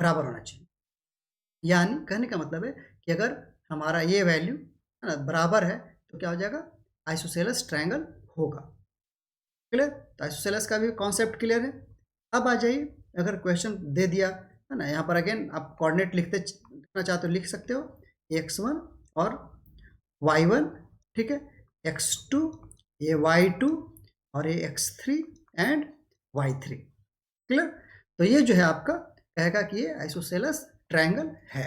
बराबर होना चाहिए। यानी कहने का मतलब है कि अगर हमारा ये वैल्यू है ना बराबर है तो क्या हो जाएगा, आइसोसेलेस ट्रायंगल होगा। क्लियर? तो आइसोसेलेस का भी कॉन्सेप्ट क्लियर है। अब आ जाइए, अगर क्वेश्चन दे दिया है ना, यहाँ पर अगेन आप कोऑर्डिनेट लिखना चाहते हो लिख सकते हो, x1 और y1, ठीक है, x2, ये y2 और ये x3 एंड y3। क्लियर? तो ये जो है आपका कहेगा कि ये आइसोसेलेस ट्रायंगल है।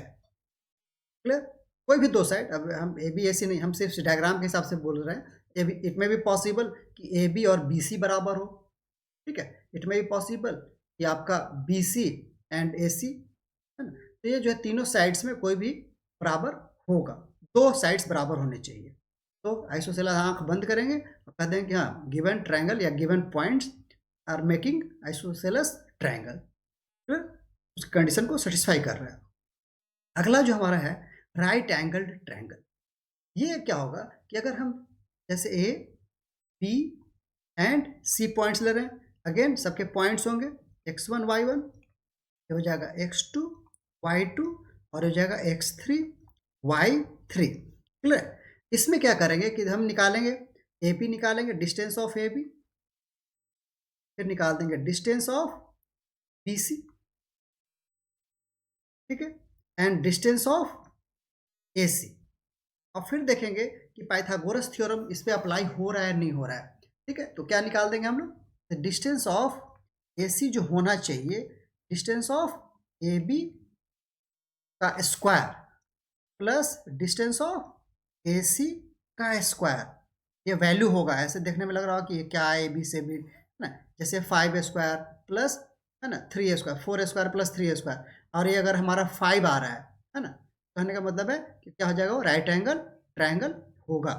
क्लियर? कोई भी दो साइड, अब हम ए बी ए सी नहीं, हम सिर्फ डायग्राम के हिसाब से बोल रहे हैं। इट में भी पॉसिबल कि ए बी और बी सी बराबर हो, ठीक है। इट में भी पॉसिबल कि आपका B C and A C, है ना। तो ये जो है तीनों साइड्स में कोई भी बराबर होगा, दो साइड्स बराबर होने चाहिए। तो आइसोसेलेस, आंख बंद करेंगे और कह देंगे कि हाँ, गिवन ट्रायंगल या given points are making isosceles triangle, उस कंडीशन को सेटिस्फाई कर रहा है। अगला जो हमारा है राइट एंगल्ड ट्रायंगल। ये क्या होगा कि अगर हम जैसे A B and C points ले रहे हैं, अगेन सबके पॉइंट्स होंगे x1 y1, ये हो जाएगा x2 y2 और हो जाएगा x3 y3। क्लियर? इसमें क्या करेंगे कि हम निकालेंगे ए बी, निकालेंगे डिस्टेंस ऑफ ए बी, फिर निकाल देंगे डिस्टेंस ऑफ बी सी, ठीक है, एंड डिस्टेंस ऑफ ए सी। और फिर देखेंगे कि पाइथागोरस थ्योरम इस पे अप्लाई हो रहा है नहीं हो रहा है, ठीक है। तो क्या निकाल देंगे हम लोग, डिस्टेंस ऑफ ए सी जो होना चाहिए, डिस्टेंस ऑफ ए बी का square plus distance of A C का स्क्वायर, ये वैल्यू होगा। ऐसे देखने में लग रहा हो कि ये क्या है, ए बी से भी, है ना, जैसे 5 स्क्वायर प्लस, है ना, 3 स्क्वायर, 4 स्क्वायर प्लस 3 स्क्वायर, और ये अगर हमारा 5 आ रहा है ना, कहने का मतलब है कि क्या हो जाएगा, वो राइट एंगल ट्रायंगल होगा।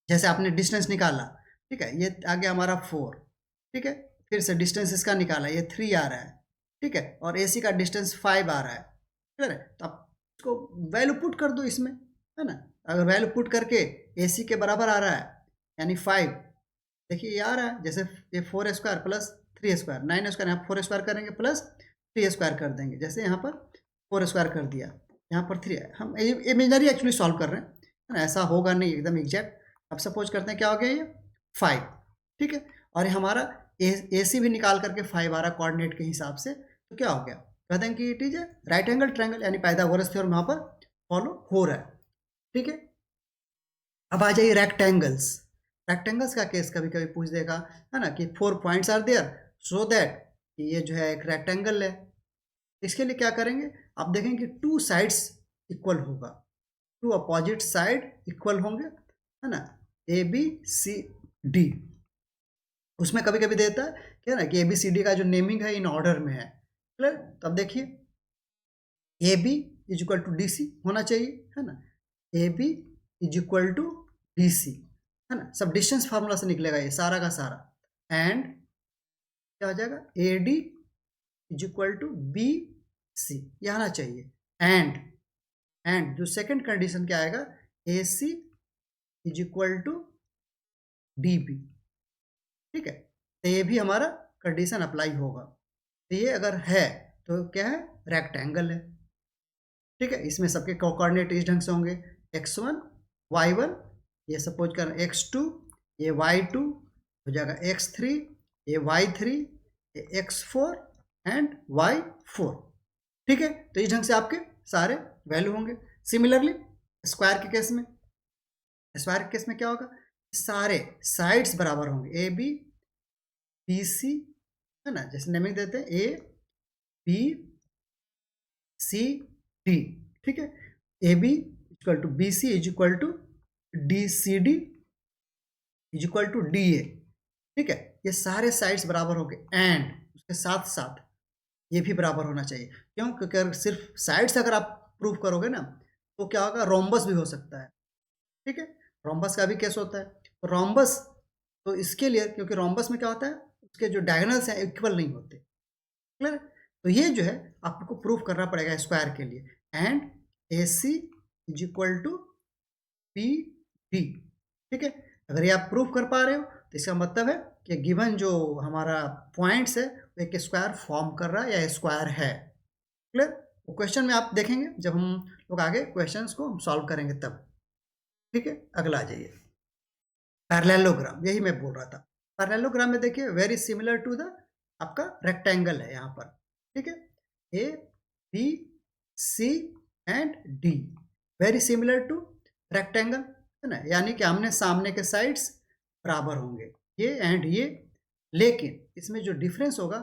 जैसे आपने डिस्टेंस निकाला, ठीक है, ये आ गया हमारा 4, ठीक है, फिर से डिस्टेंस इसका निकाला, ये 3 आ रहा है, ठीक है, और ए सी का डिस्टेंस 5 आ रहा है। क्लियर है? तो आप इसको वैल्यू पुट कर दो इसमें, है ना। अगर वैल्यू पुट करके ए सी के बराबर आ रहा है यानी 5, देखिए ये आ रहा है, जैसे ये 4 स्क्वायर प्लस 3 स्क्वायर, 9 स्क्वायर, यहाँ 4 स्क्वायर करेंगे प्लस 3 स्क्वायर कर देंगे, जैसे यहाँ पर 4 स्क्वायर कर दिया, यहाँ पर 3 है। हम इमेजनरी एक्चुअली सॉल्व कर रहे हैं, है ना, ऐसा होगा नहीं एकदम एग्जैक्ट। अब सपोज करते हैं क्या हो गया ये 5, ठीक है, और ये हमारा ए सी भी निकाल करके 5 आ रहा कोऑर्डिनेट के हिसाब से, तो क्या हो गया, कहते हैं कि it is a right angle triangle, यानी पाइथागोरस थ्योरम यहाँ पर फॉलो हो रहा है, ठीक है। अब आ जाइए रेक्टेंगल्स। रेक्टेंगल्स का केस कभी कभी पूछ देगा, है ना, कि 4 points are there so that ये जो है एक रेक्टेंगल है। इसके लिए क्या करेंगे, आप देखेंगे कि 2 साइड्स इक्वल होगा, 2 अपोजिट साइड इक्वल होंगे, है ना, ए बी सी डी। उसमें कभी कभी देता है क्या ना कि ए बी सी डी का जो नेमिंग है इन ऑर्डर में है। क्लियर? तो अब देखिए A B is equal to D C होना चाहिए, है ना, A B is equal to D C, है ना, सब डिस्टेंस फार्मूला से निकलेगा ये सारा का सारा। एंड क्या हो जाएगा, A D is equal to B C, ये आना चाहिए। एंड जो सेकंड कंडीशन क्या आएगा, A C is equal to D B, ठीक है। तो ये भी हमारा कंडीशन अप्लाई होगा। तो ये अगर है तो क्या है, रेक्टेंगल है, ठीक है। इसमें सबके कोऑर्डिनेट इस ढंग से होंगे, x1 y1, ये सपोज कर x2, ये y2 हो जाएगा, x3 ये y3, ये x4 एंड y4, ठीक है। तो इस ढंग से आपके सारे वैल्यू होंगे। सिमिलरली स्क्वायर के केस में, स्क्वायर के केस में क्या होगा, सारे साइड्स बराबर होंगे, ए बी बी सी, है ना, जैसे नेमिंग देते हैं ए बी सी डी, ठीक है, A B equal to B C is equal to D C D is equal to D A, ठीक है। ये सारे साइड्स बराबर होंगे, एंड उसके साथ साथ ये भी बराबर होना चाहिए। क्यों? क्योंकि अगर सिर्फ साइड्स अगर आप प्रूव करोगे ना, तो क्या होगा, रोम्बस भी हो सकता है, ठीक है, रोम्बस का भी केस होता है। तो रोम्बस, तो इसके लिए, क्योंकि रोम्बस में क्या होता है, उसके जो डायगोनल्स हैं इक्वल नहीं होते। क्लियर? तो ये जो है आपको प्रूफ करना पड़ेगा स्क्वायर के लिए, and A C is equal to P D, ठीक है। अगर ये आप प्रूफ कर पा रहे हो तो इसका मतलब है कि गिवन जो हमारा पॉइंट्स है वो एक स्क्वायर फॉर्म कर रहा है या स्क्वायर है। क्लियर? वो क्वेश्चन में आप देखेंगे जब हम लोग आगे क्वेश्चंस को सॉल्व करेंगे तब, ठीक है। अगला आ जाइए, पैरेललोग्राम, यही मैं बोल रहा था। पैरेललोग्राम में देखिए वेरी सिमिलर टू द आपका रेक्टेंगल है यहाँ पर, ठीक है, A B C and D, very similar to rectangle, है ना, यानी कि आमने सामने के साइड्स बराबर होंगे ये एंड ये, लेकिन इसमें जो डिफरेंस होगा,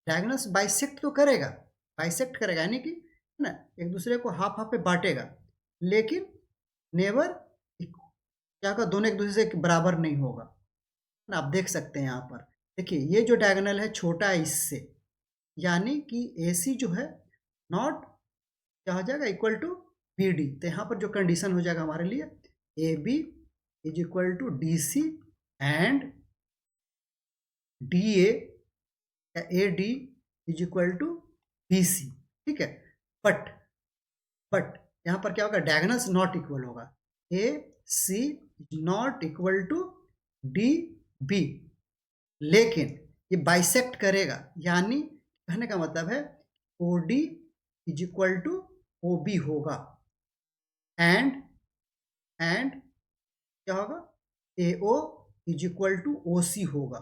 डायगोनल्स बाइसेक्ट तो करेगा, बाइसेक्ट करेगा यानी कि, है ना, एक दूसरे को हाफ हाफ पे बांटेगा, लेकिन नेवर क्या होगा, दोनों एक दूसरे से बराबर नहीं होगा। आप देख सकते हैं यहाँ पर, देखिए ये जो डायगोनल है छोटा है इससे, यानी कि AC जो है नॉट क्या हो जाएगा, इक्वल टू BD। तो यहाँ पर जो कंडीशन हो जाएगा हमारे लिए, AB is equal to DC and DA या AD is equal to BC, ठीक है। बट यहाँ पर क्या होगा, डायगोनल्स नॉट इक्वल होगा, AC is not equal to DB, लेकिन ये बाइसेक्ट करेगा, यानी कहने का मतलब है OD is equal to OB होगा, एंड क्या होगा, AO is equal to OC होगा,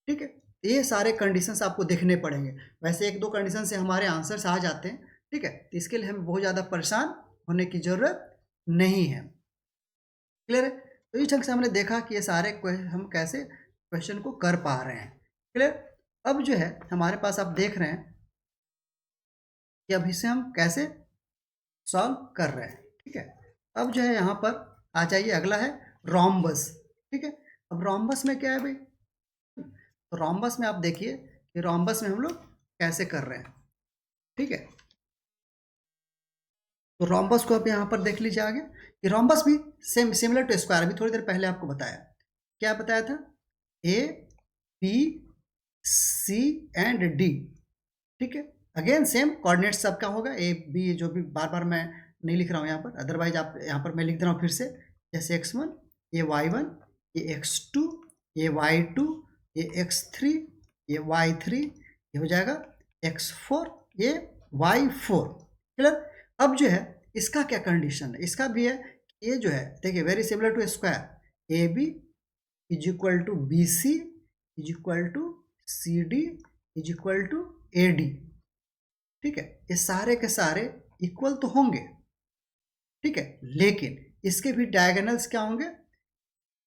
ठीक है। ये सारे कंडीशंस आपको देखने पड़ेंगे, वैसे एक दो कंडीशन से हमारे आंसर्स आ जाते हैं, ठीक है, तो इसके लिए हमें बहुत ज़्यादा परेशान होने की ज़रूरत नहीं है, क्लियर है। तो इस ढंग से हमने देखा कि ये सारे हम कैसे क्वेश्चन को कर पा रहे हैं, क्लियर। अब जो है हमारे पास आप देख रहे हैं कि अब इसे हम कैसे सॉल्व कर रहे हैं, ठीक है। अब जो है यहाँ पर आ जाइए, अगला है रोम्बस, ठीक है। अब रोम्बस में क्या है भाई, तो रोम्बस में आप देखिए कि रोम्बस में हम लोग कैसे कर रहे हैं, ठीक है। तो रोम्बस को आप यहाँ पर देख लीजिए आगे, कि रोम्बस भी सेम सिमिलर टू स्क्वायर, अभी थोड़ी देर पहले आपको बताया, क्या बताया था, A B C and D, ठीक है। अगेन सेम कोऑर्डिनेट सबका होगा, A B, जो भी बार बार मैं नहीं लिख रहा हूँ यहाँ पर, अदरवाइज आप यहाँ पर मैं लिख दे रहा हूँ फिर से, जैसे x1 ये y1, ये x2 ये y2, ये x3 ये y3, ये हो जाएगा x4 ये y4, क्लियर। अब जो है इसका क्या कंडीशन है, इसका भी है, ये जो है देखिए very similar to square, AB is equal to BC is equal to CD is equal to AD, ठीक है। ये सारे के सारे इक्वल तो होंगे, ठीक है, लेकिन इसके भी डायगोनल्स क्या होंगे,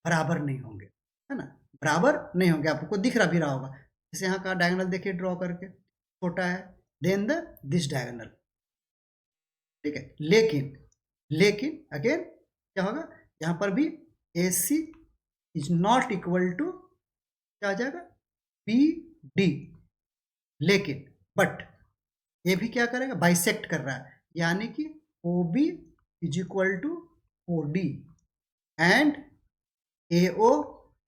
बराबर नहीं होंगे, है ना, बराबर नहीं होंगे, आपको दिख रहा भी रहा होगा, जैसे यहाँ का डायगोनल देखिए ड्रॉ करके छोटा है देन द दिस डायगोनल, ठीक है, लेकिन अगेन क्या होगा, यहाँ पर भी AC is not equal to क्या आ जाएगा, BD, लेकिन बट ये भी क्या करेगा, बाइसेक्ट कर रहा है, यानी कि OB is equal to OD and AO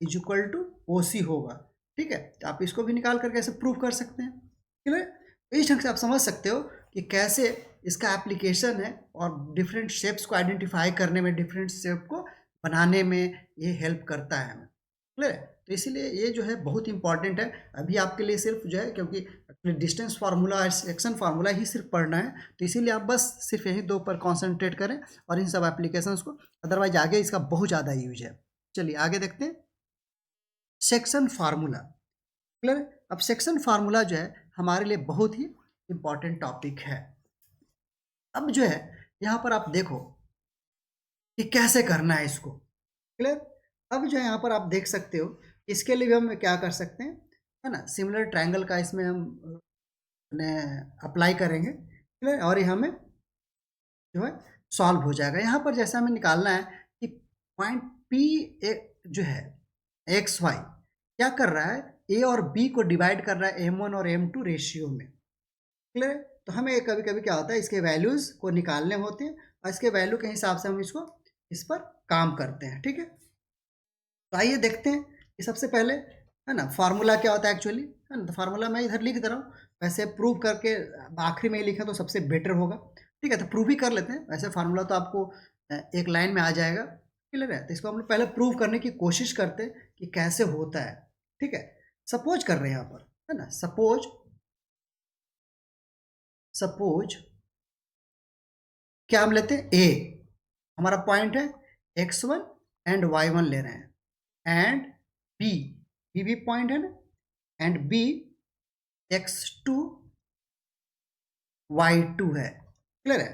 is equal to OC होगा, ठीक है। तो आप इसको भी निकाल करके ऐसे प्रूव कर सकते हैं, क्लियर। तो इस ढंग से आप समझ सकते हो कि कैसे इसका एप्लीकेशन है, और डिफरेंट शेप्स को आइडेंटिफाई करने में, डिफरेंट शेप को बनाने में ये हेल्प करता है हमें, क्लियर है। तो इसीलिए ये जो है बहुत इंपॉर्टेंट है अभी आपके लिए, सिर्फ जो है क्योंकि डिस्टेंस फार्मूला और सेक्शन फार्मूला ही सिर्फ पढ़ना है, तो इसीलिए आप बस सिर्फ यही दो पर कॉन्सेंट्रेट करें और इन सब एप्लीकेशंस को, अदरवाइज आगे इसका बहुत ज़्यादा यूज है। चलिए आगे देखते हैं, सेक्शन फार्मूला, क्लियर। अब सेक्शन फार्मूला जो है हमारे लिए बहुत ही इंपॉर्टेंट टॉपिक है। अब जो है यहाँ पर आप देखो कि कैसे करना है इसको, क्लियर। अब जो है यहाँ पर आप देख सकते हो, इसके लिए भी हम क्या कर सकते हैं, है ना, सिमिलर ट्रायंगल का इसमें हम अप्लाई करेंगे, क्लियर, और ये हमें जो है सॉल्व हो जाएगा। यहाँ पर जैसे हमें निकालना है कि पॉइंट P जो है XY क्या कर रहा है, A और B को डिवाइड कर रहा है M1 और M2 रेशियो में, क्लियर। तो हमें कभी कभी क्या होता है, इसके वैल्यूज को निकालने होते हैं और इसके वैल्यू के हिसाब से हम इसको इस पर काम करते हैं, ठीक है। तो आइए देखते हैं कि सबसे पहले, है ना, फार्मूला क्या होता है एक्चुअली, है ना। तो फार्मूला मैं इधर लिख दे रहा हूँ, वैसे प्रूव करके आखिरी में लिखा तो सबसे बेटर होगा, ठीक है। तो प्रूव ही कर लेते हैं, वैसे फार्मूला तो आपको एक लाइन में आ जाएगा, क्लियर है। तो इसको हम लोग पहले प्रूव करने की कोशिश करते हैं कि कैसे होता है, ठीक है। सपोज कर रहे हैं यहाँ पर, है ना, सपोज क्या हम लेते हैं, A हमारा पॉइंट है, x1 एंड y1 ले रहे हैं, एंड बी, बी भी पॉइंट है ना, एंड बी x2 y2 है, क्लियर है।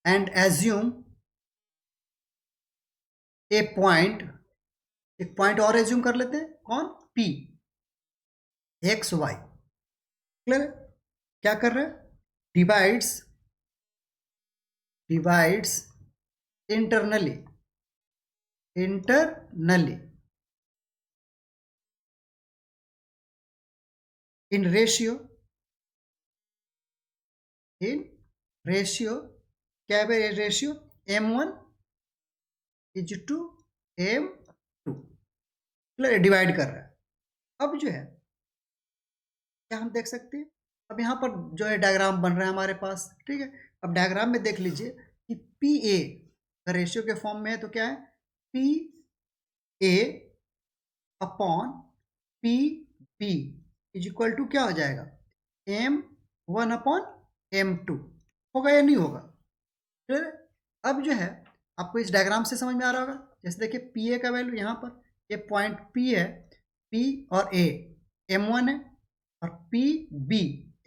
एंड एज्यूम ए पॉइंट, एक पॉइंट और एज्यूम कर लेते हैं, कौन, P एक्स वाई, क्लियर है। क्या कर रहे हैं, डिवाइड्स इंटरनली इन रेशियो, क्या है ratio, m1 is to m2, divide कर रहा है। अब जो है क्या हम देख सकते हैं, अब यहाँ पर जो है डायग्राम बन रहा है हमारे पास, ठीक है। अब डायग्राम में देख लीजिए कि पी ए अगर रेशियो के फॉर्म में है तो क्या है, P A upon P B is equal to क्या हो जाएगा, m1 अपॉन m2, होगा या नहीं होगा, फिर अब जो है आपको इस डायग्राम से समझ में आ रहा होगा, जैसे देखिए पी ए का वैल्यू यहाँ पर, ये पॉइंट पी है, पी और ए m1 है और पी बी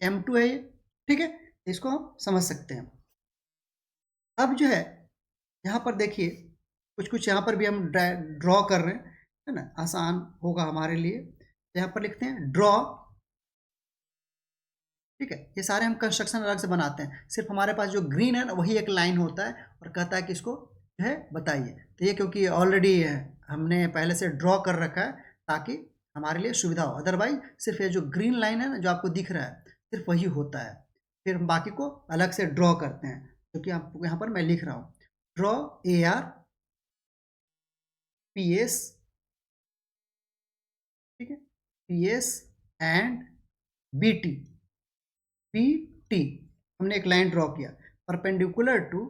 m2 है ये, ठीक है, इसको हम समझ सकते हैं। अब जो है यहाँ पर देखिए कुछ कुछ यहाँ पर भी हम ड्रॉ कर रहे हैं, है ना, आसान होगा हमारे लिए। यहाँ पर लिखते हैं ड्रॉ, ठीक है, ये सारे हम कंस्ट्रक्शन अलग से बनाते हैं, सिर्फ हमारे पास जो ग्रीन है ना वही एक लाइन होता है और कहता है कि इसको जो है बताइए। तो ये क्योंकि ऑलरेडी हमने पहले से ड्रॉ कर रखा है ताकि हमारे लिए सुविधा हो, अदरवाइज सिर्फ ये जो ग्रीन लाइन है ना जो आपको दिख रहा है सिर्फ वही होता है, फिर हम बाकी को अलग से ड्रॉ करते हैं, क्योंकि आपको यहाँ पर मैं लिख रहा हूँ draw A R P S, ठीक है, P S and B T, B T हमने एक लाइन ड्रॉ किया परपेंडिकुलर टू,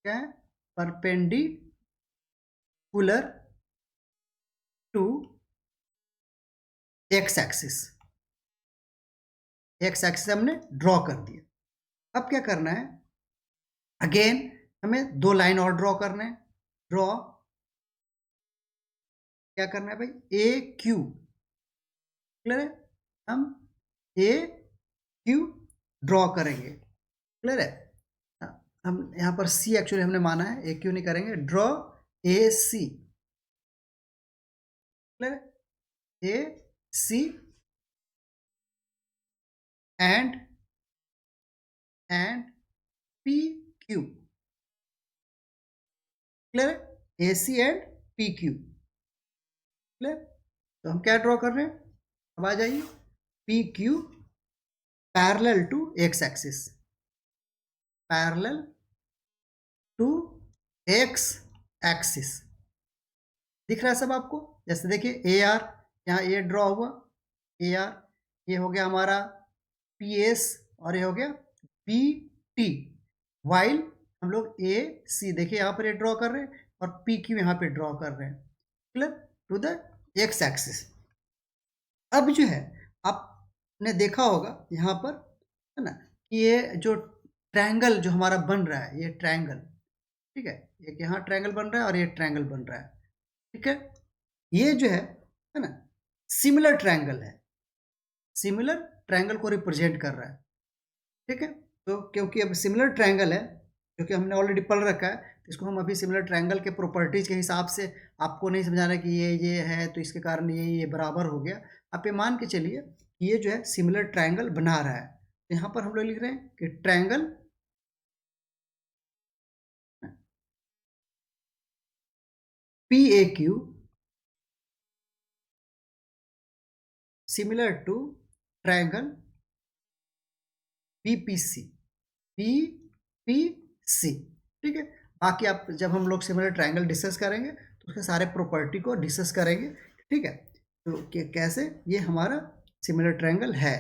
क्या है, perpendicular to X axis, X axis हमने ड्रॉ कर दिया। अब क्या करना है, अगेन हमें दो लाइन और ड्रॉ करना है, ड्रॉ क्या करना है भाई, ए क्यू, क्लियर है, हम ए क्यू ड्रॉ करेंगे, क्लियर है। हम यहाँ पर सी एक्चुअली हमने माना है, ए क्यू नहीं करेंगे, ड्रॉ ए सी, क्लियर है, ए सी एंड पी क्यू, क्लियर है, ए सी एंड पी क्यू, क्लियर। तो हम क्या ड्रॉ कर रहे हैं, अब आ जाइए, P Q parallel to X axis, parallel to X axis, दिख रहा है सब आपको, जैसे देखिए ए आर, यहाँ ए ड्रॉ हुआ, ए आर, ये हो गया हमारा पी एस और ये हो गया पी टी, वाइल हम लोग ए सी देखिए यहाँ पर ये ड्रॉ कर रहे हैं और पी क्यू यहाँ पे ड्रॉ कर रहे हैं, clear, to the X axis. अब जो है आपने देखा होगा यहाँ पर, है ना, कि ये जो ट्रायंगल जो हमारा बन रहा है, ये ट्रायंगल, ठीक है, एक यहाँ ट्रायंगल बन रहा है और ये ट्रायंगल बन रहा है, ठीक है, ये जो है ना, सिमिलर ट्रायंगल है, सिमिलर ट्रायंगल को रिप्रेजेंट कर रहा है, ठीक है। तो क्योंकि अब सिमिलर ट्रायंगल है, क्योंकि हमने ऑलरेडी पढ़ रखा है, तो इसको हम अभी सिमिलर ट्रायंगल के प्रॉपर्टीज के हिसाब से आपको नहीं समझाना कि ये है तो इसके कारण ये बराबर हो गया, आप ये मान के चलिए कि ये जो है सिमिलर ट्रायंगल बना रहा है। तो यहाँ पर हम लोग लिख रहे हैं कि triangle P A Q similar to triangle BPC, BPC, ठीक है। बाकी आप जब हम लोग सिमिलर ट्रायंगल डिस्कस करेंगे तो उसके सारे प्रॉपर्टी को डिस्कस करेंगे, ठीक है। तो कैसे ये हमारा सिमिलर ट्रायंगल है,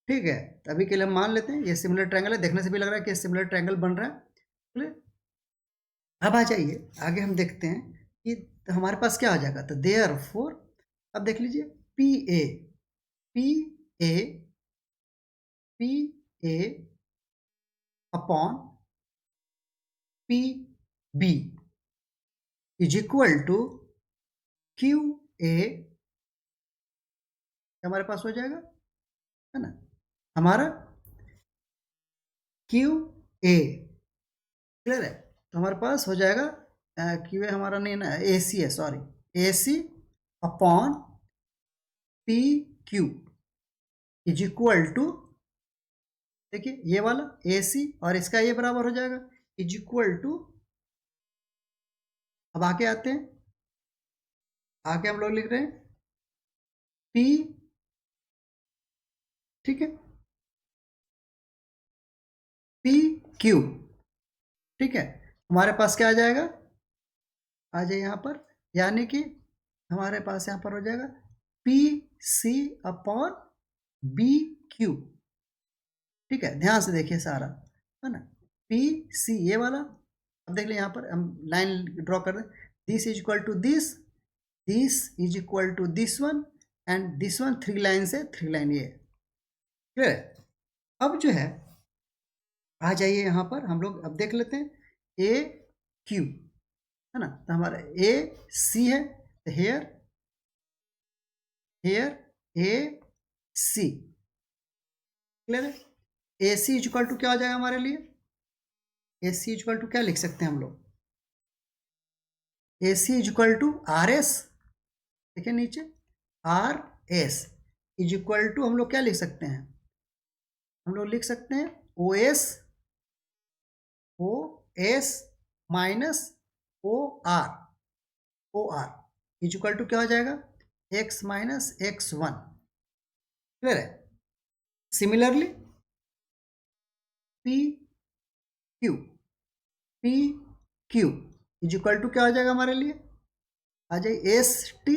ठीक है। तो अभी के लिए हम मान लेते हैं ये सिमिलर ट्रायंगल है, देखने से भी लग रहा है कि सिमिलर ट्रायंगल बन रहा है, क्लियर। अब आ जाइए आगे हम देखते हैं कि तो हमारे पास क्या आ जाएगा, तो देयरफॉर अब देख लीजिए P A, P A, P A upon P B is equal to Q A, हमारे पास हो जाएगा, है ना, हमारा क्यू ए। क्लियर है? तो हमारे पास हो जाएगा क्यू ए हमारा नहीं ना, ए सी है, sorry, A C upon P Q is equal to, देखिए ये वाला ए सी और इसका ये बराबर हो जाएगा इज इक्वल टू, अब आगे आते हैं, आगे हम लोग लिख रहे हैं पी, ठीक है, पी क्यू, ठीक है, हमारे पास क्या आ जाएगा, आ जाए यहाँ पर, यानी कि हमारे पास यहाँ पर हो जाएगा P C upon B Q, ठीक है, ध्यान से देखिए सारा, है ना, पी सी ये वाला, अब देख लीजिए यहाँ पर हम लाइन ड्रॉ कर रहे हैं, this is equal to this, this is equal to this one and this one, 3 line से 3 लाइन ये, ठीक है। अब जो है आ जाइए यहाँ पर हम लोग अब देख लेते हैं ए क्यू, है ना, तो हमारा ए सी है, तो हेयर हेयर ए सी, क्लियर है, ए सी इक्वल टू क्या हो जाएगा हमारे लिए, ए सी इक्वल टू क्या लिख सकते हैं हम लोग, A C equal to R S, देखिए नीचे R S is equal to हम लोग क्या लिख सकते हैं, हम लोग लिख सकते हैं O S minus O R is equal to क्या हो जाएगा, x minus x one, clear है। Similarly P Q is equal to क्या हो जाएगा हमारे लिए, आ जाए S T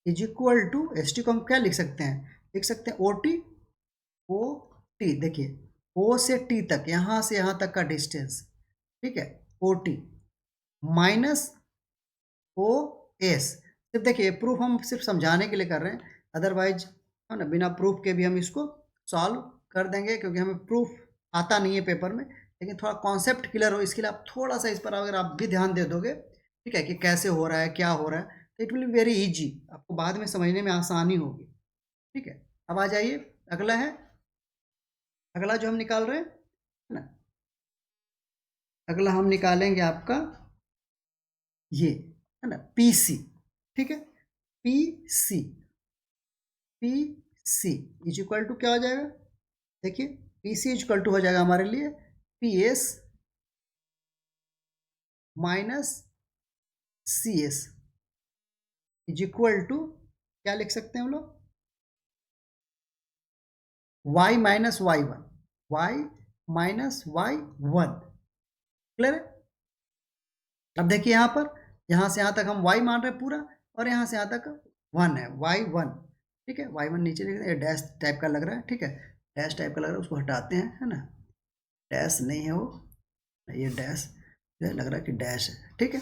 is equal to, S T को हम क्या लिख सकते हैं, लिख सकते हैं ओ टी, देखिए ओ से टी तक, यहाँ से यहाँ तक का डिस्टेंस, ठीक है, O T minus O S, सिर्फ देखिए प्रूफ हम सिर्फ समझाने के लिए कर रहे हैं, अदरवाइज है ना बिना प्रूफ के भी हम इसको सॉल्व कर देंगे, क्योंकि हमें प्रूफ आता नहीं है पेपर में, लेकिन थोड़ा कॉन्सेप्ट क्लियर हो इसके लिए आप थोड़ा सा इस पर अगर आप भी ध्यान दे दोगे, ठीक है, कि कैसे हो रहा है क्या हो रहा है, तो it will be very easy, आपको बाद में समझने में आसानी होगी, ठीक है। अब आ जाइए अगला है, अगला जो हम निकाल रहे हैं, है ना, अगला हम निकालेंगे आपका ये, है ना, पी सी, ठीक है, P C is equal to क्या हो जाएगा, देखिए P C is equal to हो जाएगा हमारे लिए P S minus C S is equal to क्या लिख सकते हैं हम लोग, y minus Y one, Y minus Y one, clear है। अब देखिए यहाँ पर, यहाँ से यहाँ तक हम y मान रहे हैं पूरा, और यहाँ से यहाँ तक 1 है, y1, ठीक है, y1 नीचे लिख दें, डैश टाइप का लग रहा है, ठीक है, डैश टाइप का लग रहा है, उसको हटाते हैं, है ना, डैश नहीं है वो, ये डैश जो है लग रहा है कि डैश है, ठीक है।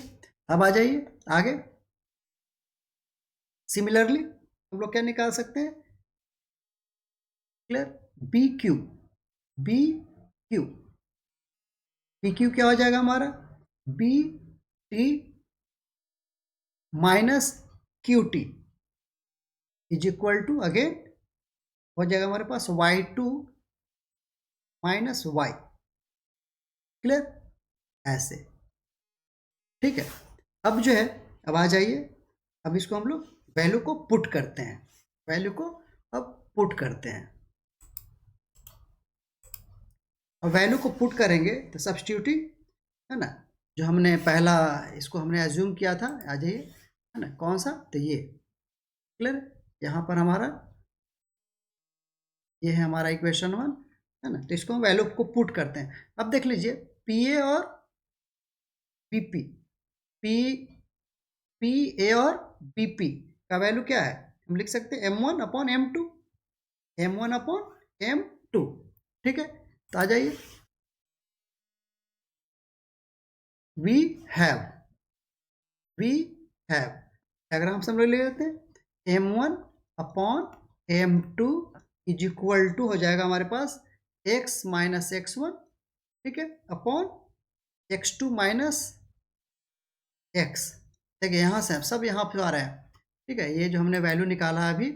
अब आ जाइए आगे, सिमिलरली हम लोग क्या निकाल सकते हैं, क्लियर, बी क्यू क्या हो जाएगा हमारा, B T minus Q T is equal to, again हो जाएगा हमारे पास y2 माइनस वाई, क्लियर, ऐसे, ठीक है। अब जो है, अब आ जाइए, अब इसको हम लोग वैल्यू को पुट करते हैं, वैल्यू को अब पुट करते हैं, अब वैल्यू को पुट करेंगे तो सब्स्टिट्यूटिंग, है ना, जो हमने पहला इसको हमने एज्यूम किया था, आ जाइए, है ना, कौन सा, तो ये, क्लियर, यहाँ पर हमारा ये है हमारा इक्वेशन 1, है ना, तो इसको हम वैल्यू को पुट करते हैं। अब देख लीजिए पी ए और बीपी, पी ए और बीपी का वैल्यू क्या है, हम लिख सकते हैं m1 upon m2, m1 upon m2, ठीक है। तो आ जाइए, वी हैव डायग्राम से हम लोग ले लेते हैं, m1 upon m2 is equal to हो जाएगा हमारे पास x माइनस x1 ठीक है, अपॉन x2 माइनस एक्स। देखिए यहाँ से सब यहाँ पे आ रहा है, ठीक है। ये जो हमने वैल्यू निकाला अभी,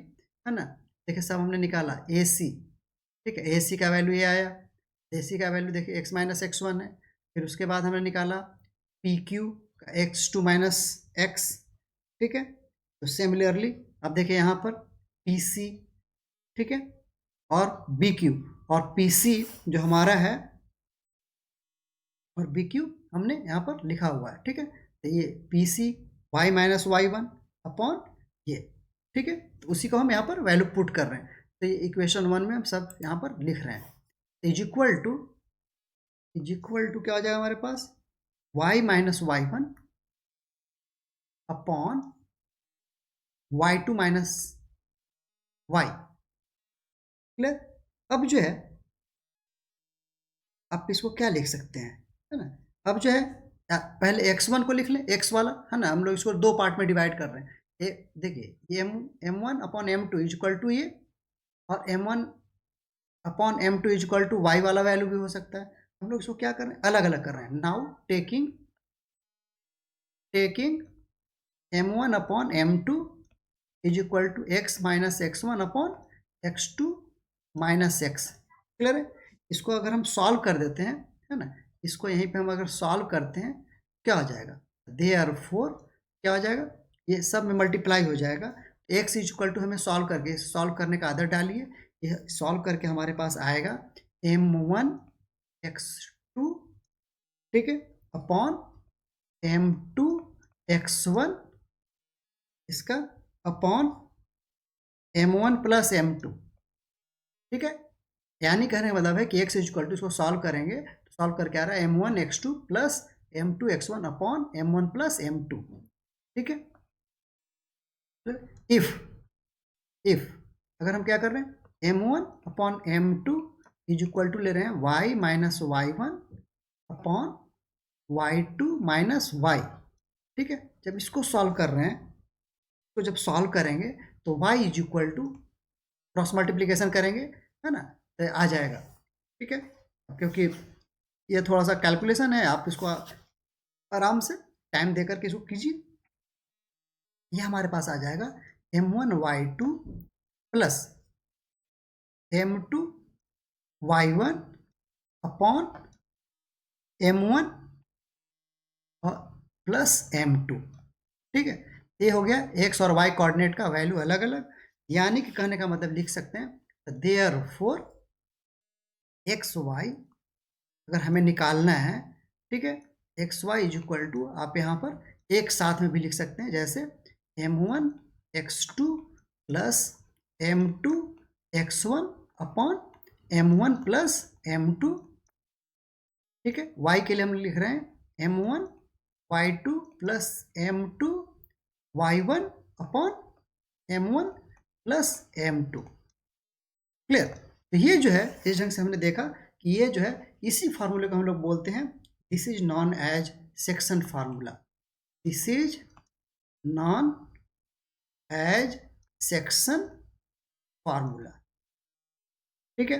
है ना, देखिए सब हमने निकाला ए सी, ठीक है। ए सी का वैल्यू ये आया, ए सी का वैल्यू देखिए एक्स माइनस एक्स वन है। फिर उसके बाद हमने निकाला पी क्यू का एक्स टू माइनस एक्स, ठीक है। तो सिमिलरली अब देखिए यहाँ पर पी सी, ठीक है, और बी क्यू, और पी सी जो हमारा है और बी क्यू हमने यहाँ पर लिखा हुआ है, ठीक है। तो ये P C Y minus Y one upon ये, ठीक है। तो उसी को हम यहाँ पर वैल्यू पुट कर रहे हैं। तो ये इक्वेशन वन में हम सब यहाँ पर लिख रहे हैं। इज इक्वल टू क्या हो जाएगा हमारे पास, y minus Y one upon y two minus y. Clear. अब जो है आप इसको क्या लिख सकते हैं, है ना। अब जो है पहले x1 को लिख लें, x वाला, है ना। हम लोग इसको दो पार्ट में डिवाइड कर रहे हैं। देखिए m1 upon m2 is equal to ये, और m1 upon m2 is equal to y वाला वैल्यू भी हो सकता है। हम लोग इसको क्या कर रहे हैं, अलग अलग कर रहे हैं। Now taking m1 upon m2 is equal to x minus x1 upon x2 minus x। Clear है। इसको अगर हम सॉल्व कर देते हैं, है ना, इसको यहीं पे हम अगर सॉल्व करते हैं क्या हो जाएगा, देयरफॉर क्या हो जाएगा, ये सब में मल्टीप्लाई हो जाएगा। x इज इक्वल टू हमें सॉल्व करके, सॉल्व करने का आदत डालिए, ये सॉल्व करके हमारे पास आएगा m1 x2, ठीक है, अपॉन m2 x1 इसका अपॉन m1 प्लस m2, ठीक है। यानी कहने का मतलब है कि x इज इक्वल टू, इसको सॉल्व करेंगे तो सॉल्व करके आ रहा है m1 x2 plus m2 x1 upon m1 plus m2, ठीक है। तो इफ अगर हम क्या कर रहे हैं, m1 upon m2 is equal to ले रहे हैं y minus Y one upon y2 minus y, ठीक है। जब इसको सॉल्व कर रहे हैं, तो जब सॉल्व करेंगे तो y is equal to cross multiplication करेंगे, है ना, तो आ जाएगा, ठीक है। क्योंकि ये थोड़ा सा कैलकुलेशन है, आप इसको आराम से टाइम देकर के इसको कीजिए। ये हमारे पास आ जाएगा m1 y2 plus m2 y1 upon m1 plus m2, ठीक है। ये हो गया x और y कोऑर्डिनेट का वैल्यू अलग अलग, यानी कि कहने का मतलब लिख सकते हैं देयरफॉर एक्स वाई अगर हमें निकालना है, ठीक है, X Y is equal to आप यहाँ पर एक साथ में भी लिख सकते हैं, जैसे m1 x2 plus m2 x1 upon m1 plus m2, ठीक है। y के लिए हम लिख रहे हैं m1 y2 plus m2 y1 upon m1 plus m2। Clear. तो ये जो है इस ढंग से हमने देखा कि ये जो है इसी फार्मूले को हम लोग बोलते हैं, this is known as section formula, this is known as section formula, ठीक है।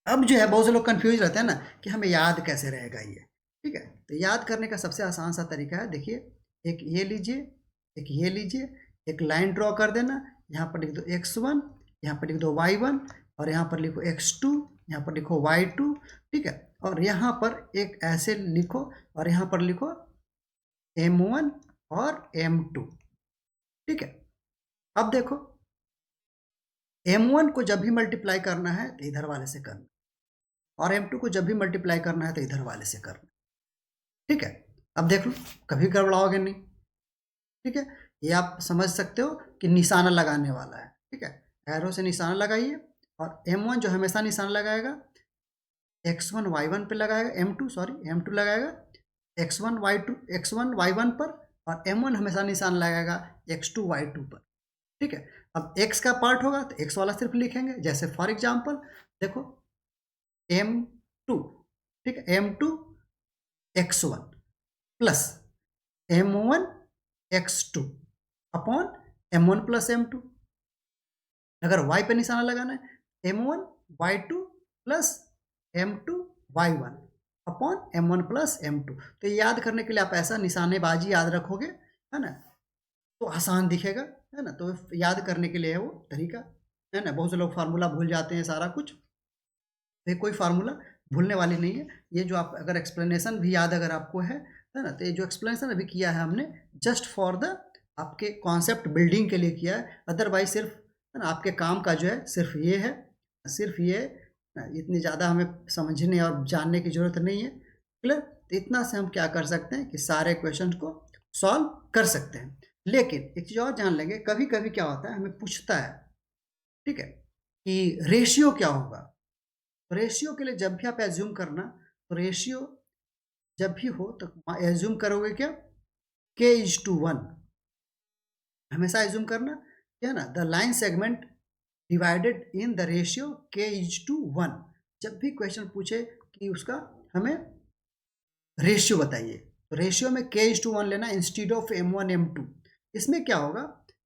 अब जो है बहुत से लोग कंफ्यूज रहते हैं ना कि हमें याद कैसे रहेगा ये, ठीक है। तो याद करने का सबसे आसान सा तरीका है, देखिए एक ये लीजिए, एक ये लीजिए, एक लाइन ड्रॉ कर देना, यहाँ पर लिख दो x1, यहाँ पर लिख दो y1, और यहाँ पर लिखो x2, यहाँ पर लिखो y2, ठीक है। और यहाँ पर एक ऐसे लिखो और यहाँ पर लिखो m1 और m2, ठीक है। अब देखो m1 को जब भी मल्टीप्लाई करना है तो इधर वाले से करना, और m2 को जब भी मल्टीप्लाई करना है तो इधर वाले से करना, ठीक है। अब देख लो कभी गड़बड़ाओगे नहीं, ठीक है। ये आप समझ सकते हो कि निशाना लगाने वाला है, ठीक है। एरो से निशाना लगाइए, और m1 जो हमेशा निशाना लगाएगा x1 y1 पे लगाएगा, m2 लगाएगा x1 y1 पर, और m1 हमेशा निशान लगाएगा x2 y2 पर, ठीक है। अब x का पार्ट होगा तो x वाला सिर्फ लिखेंगे, जैसे फॉर एग्जांपल देखो m2, ठीक है, m2 x1 plus m1 x2 upon m1 plus m2। अगर y पे निशाना लगाना है m1 y2 plus m2 y1 upon m1 plus m2। तो याद करने के लिए आप ऐसा निशानेबाजी याद रखोगे, है ना, तो आसान दिखेगा, है ना। तो याद करने के लिए है वो तरीका, है ना। बहुत से लोग फार्मूला भूल जाते हैं सारा कुछ, तो कोई फार्मूला भूलने वाली नहीं है। ये जो आप अगर एक्सप्लेनेशन भी याद अगर आपको है ना, तो ये जो एक्सप्लेनेशन अभी किया है हमने जस्ट फॉर द आपके कॉन्सेप्ट बिल्डिंग के लिए किया है। अदरवाइज सिर्फ, है ना, आपके काम का जो है सिर्फ ये है, सिर्फ ये, इतनी ज़्यादा हमें समझने और जानने की ज़रूरत नहीं है। क्लियर? तो इतना से हम क्या कर सकते हैं कि सारे क्वेश्चन को सॉल्व कर सकते हैं। लेकिन एक चीज़ और जान लेंगे, कभी कभी क्या होता है हमें पूछता है, ठीक है, कि रेशियो क्या होगा। तो रेशियो के लिए जब भी आप एज्यूम करना, तो रेशियो जब भी हो तो एज्यूम करोगे क्या, k/1 हमेशा एज्यूम करना, क्या ना, the line segment divided in the ratio k/1। जब भी क्वेश्चन पूछे कि उसका हमें रेशियो बताइए, तो रेशियो में k/1 लेना इंस्टीड ऑफ m1 m2। इसमें क्या होगा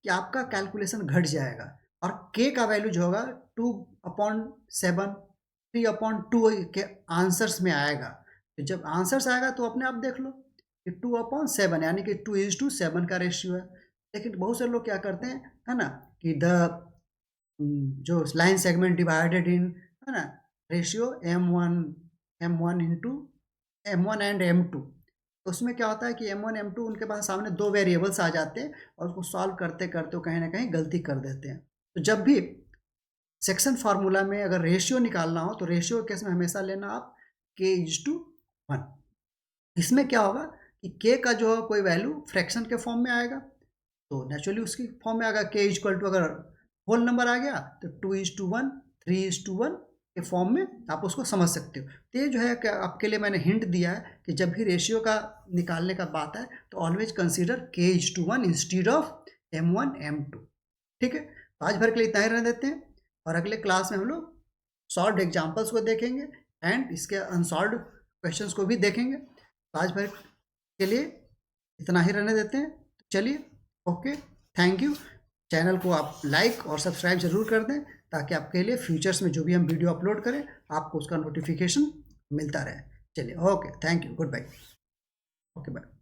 कि आपका कैलकुलेशन घट जाएगा और k का वैल्यू जो होगा 2/7 3/2 के आंसर्स में आएगा। तो जब आंसर्स आएगा तो अपने आप देख लो कि 2/7 यानी कि 2:7 का रेशियो है। लेकिन बहुत से लोग क्या करते हैं, है ना, कि जो लाइन सेगमेंट डिवाइडेड इन, है ना, ratio m1 into m1 and m2। तो उसमें क्या होता है कि m1 m2 उनके पास सामने दो वेरिएबल्स आ जाते हैं और उसको सॉल्व करते करते वो कहीं ना कहीं गलती कर देते हैं। तो जब भी सेक्शन फार्मूला में अगर रेशियो निकालना हो तो रेशियो केस में हमेशा लेना आप k/1। इसमें क्या होगा कि k का जो है कोई वैल्यू फ्रैक्शन के फॉर्म में आएगा, तो नेचुरली उसकी फॉर्म में आएगा k इक्वल टू, अगर होल नंबर आ गया तो 2:1 3:1 के फॉर्म में आप उसको समझ सकते हो। तो ये जो है कि आपके लिए मैंने हिंट दिया है कि जब भी रेशियो का निकालने का बात है तो always consider k/1 instead of m1 m2। ठीक है, तो आज भर के लिए इतना ही रहने देते हैं और अगले क्लास में हम लोग सॉल्व एग्जाम्पल्स को देखेंगे एंड इसके अनसॉल्व क्वेश्चंस को भी देखेंगे। तो आज भर के लिए इतना ही रहने देते हैं। चलिए, ओके, थैंक यू। चैनल को आप लाइक और सब्सक्राइब जरूर कर दें ताकि आपके लिए फ्यूचर्स में जो भी हम वीडियो अपलोड करें आपको उसका नोटिफिकेशन मिलता रहे। चलिए, okay, thank you, good bye, okay bye.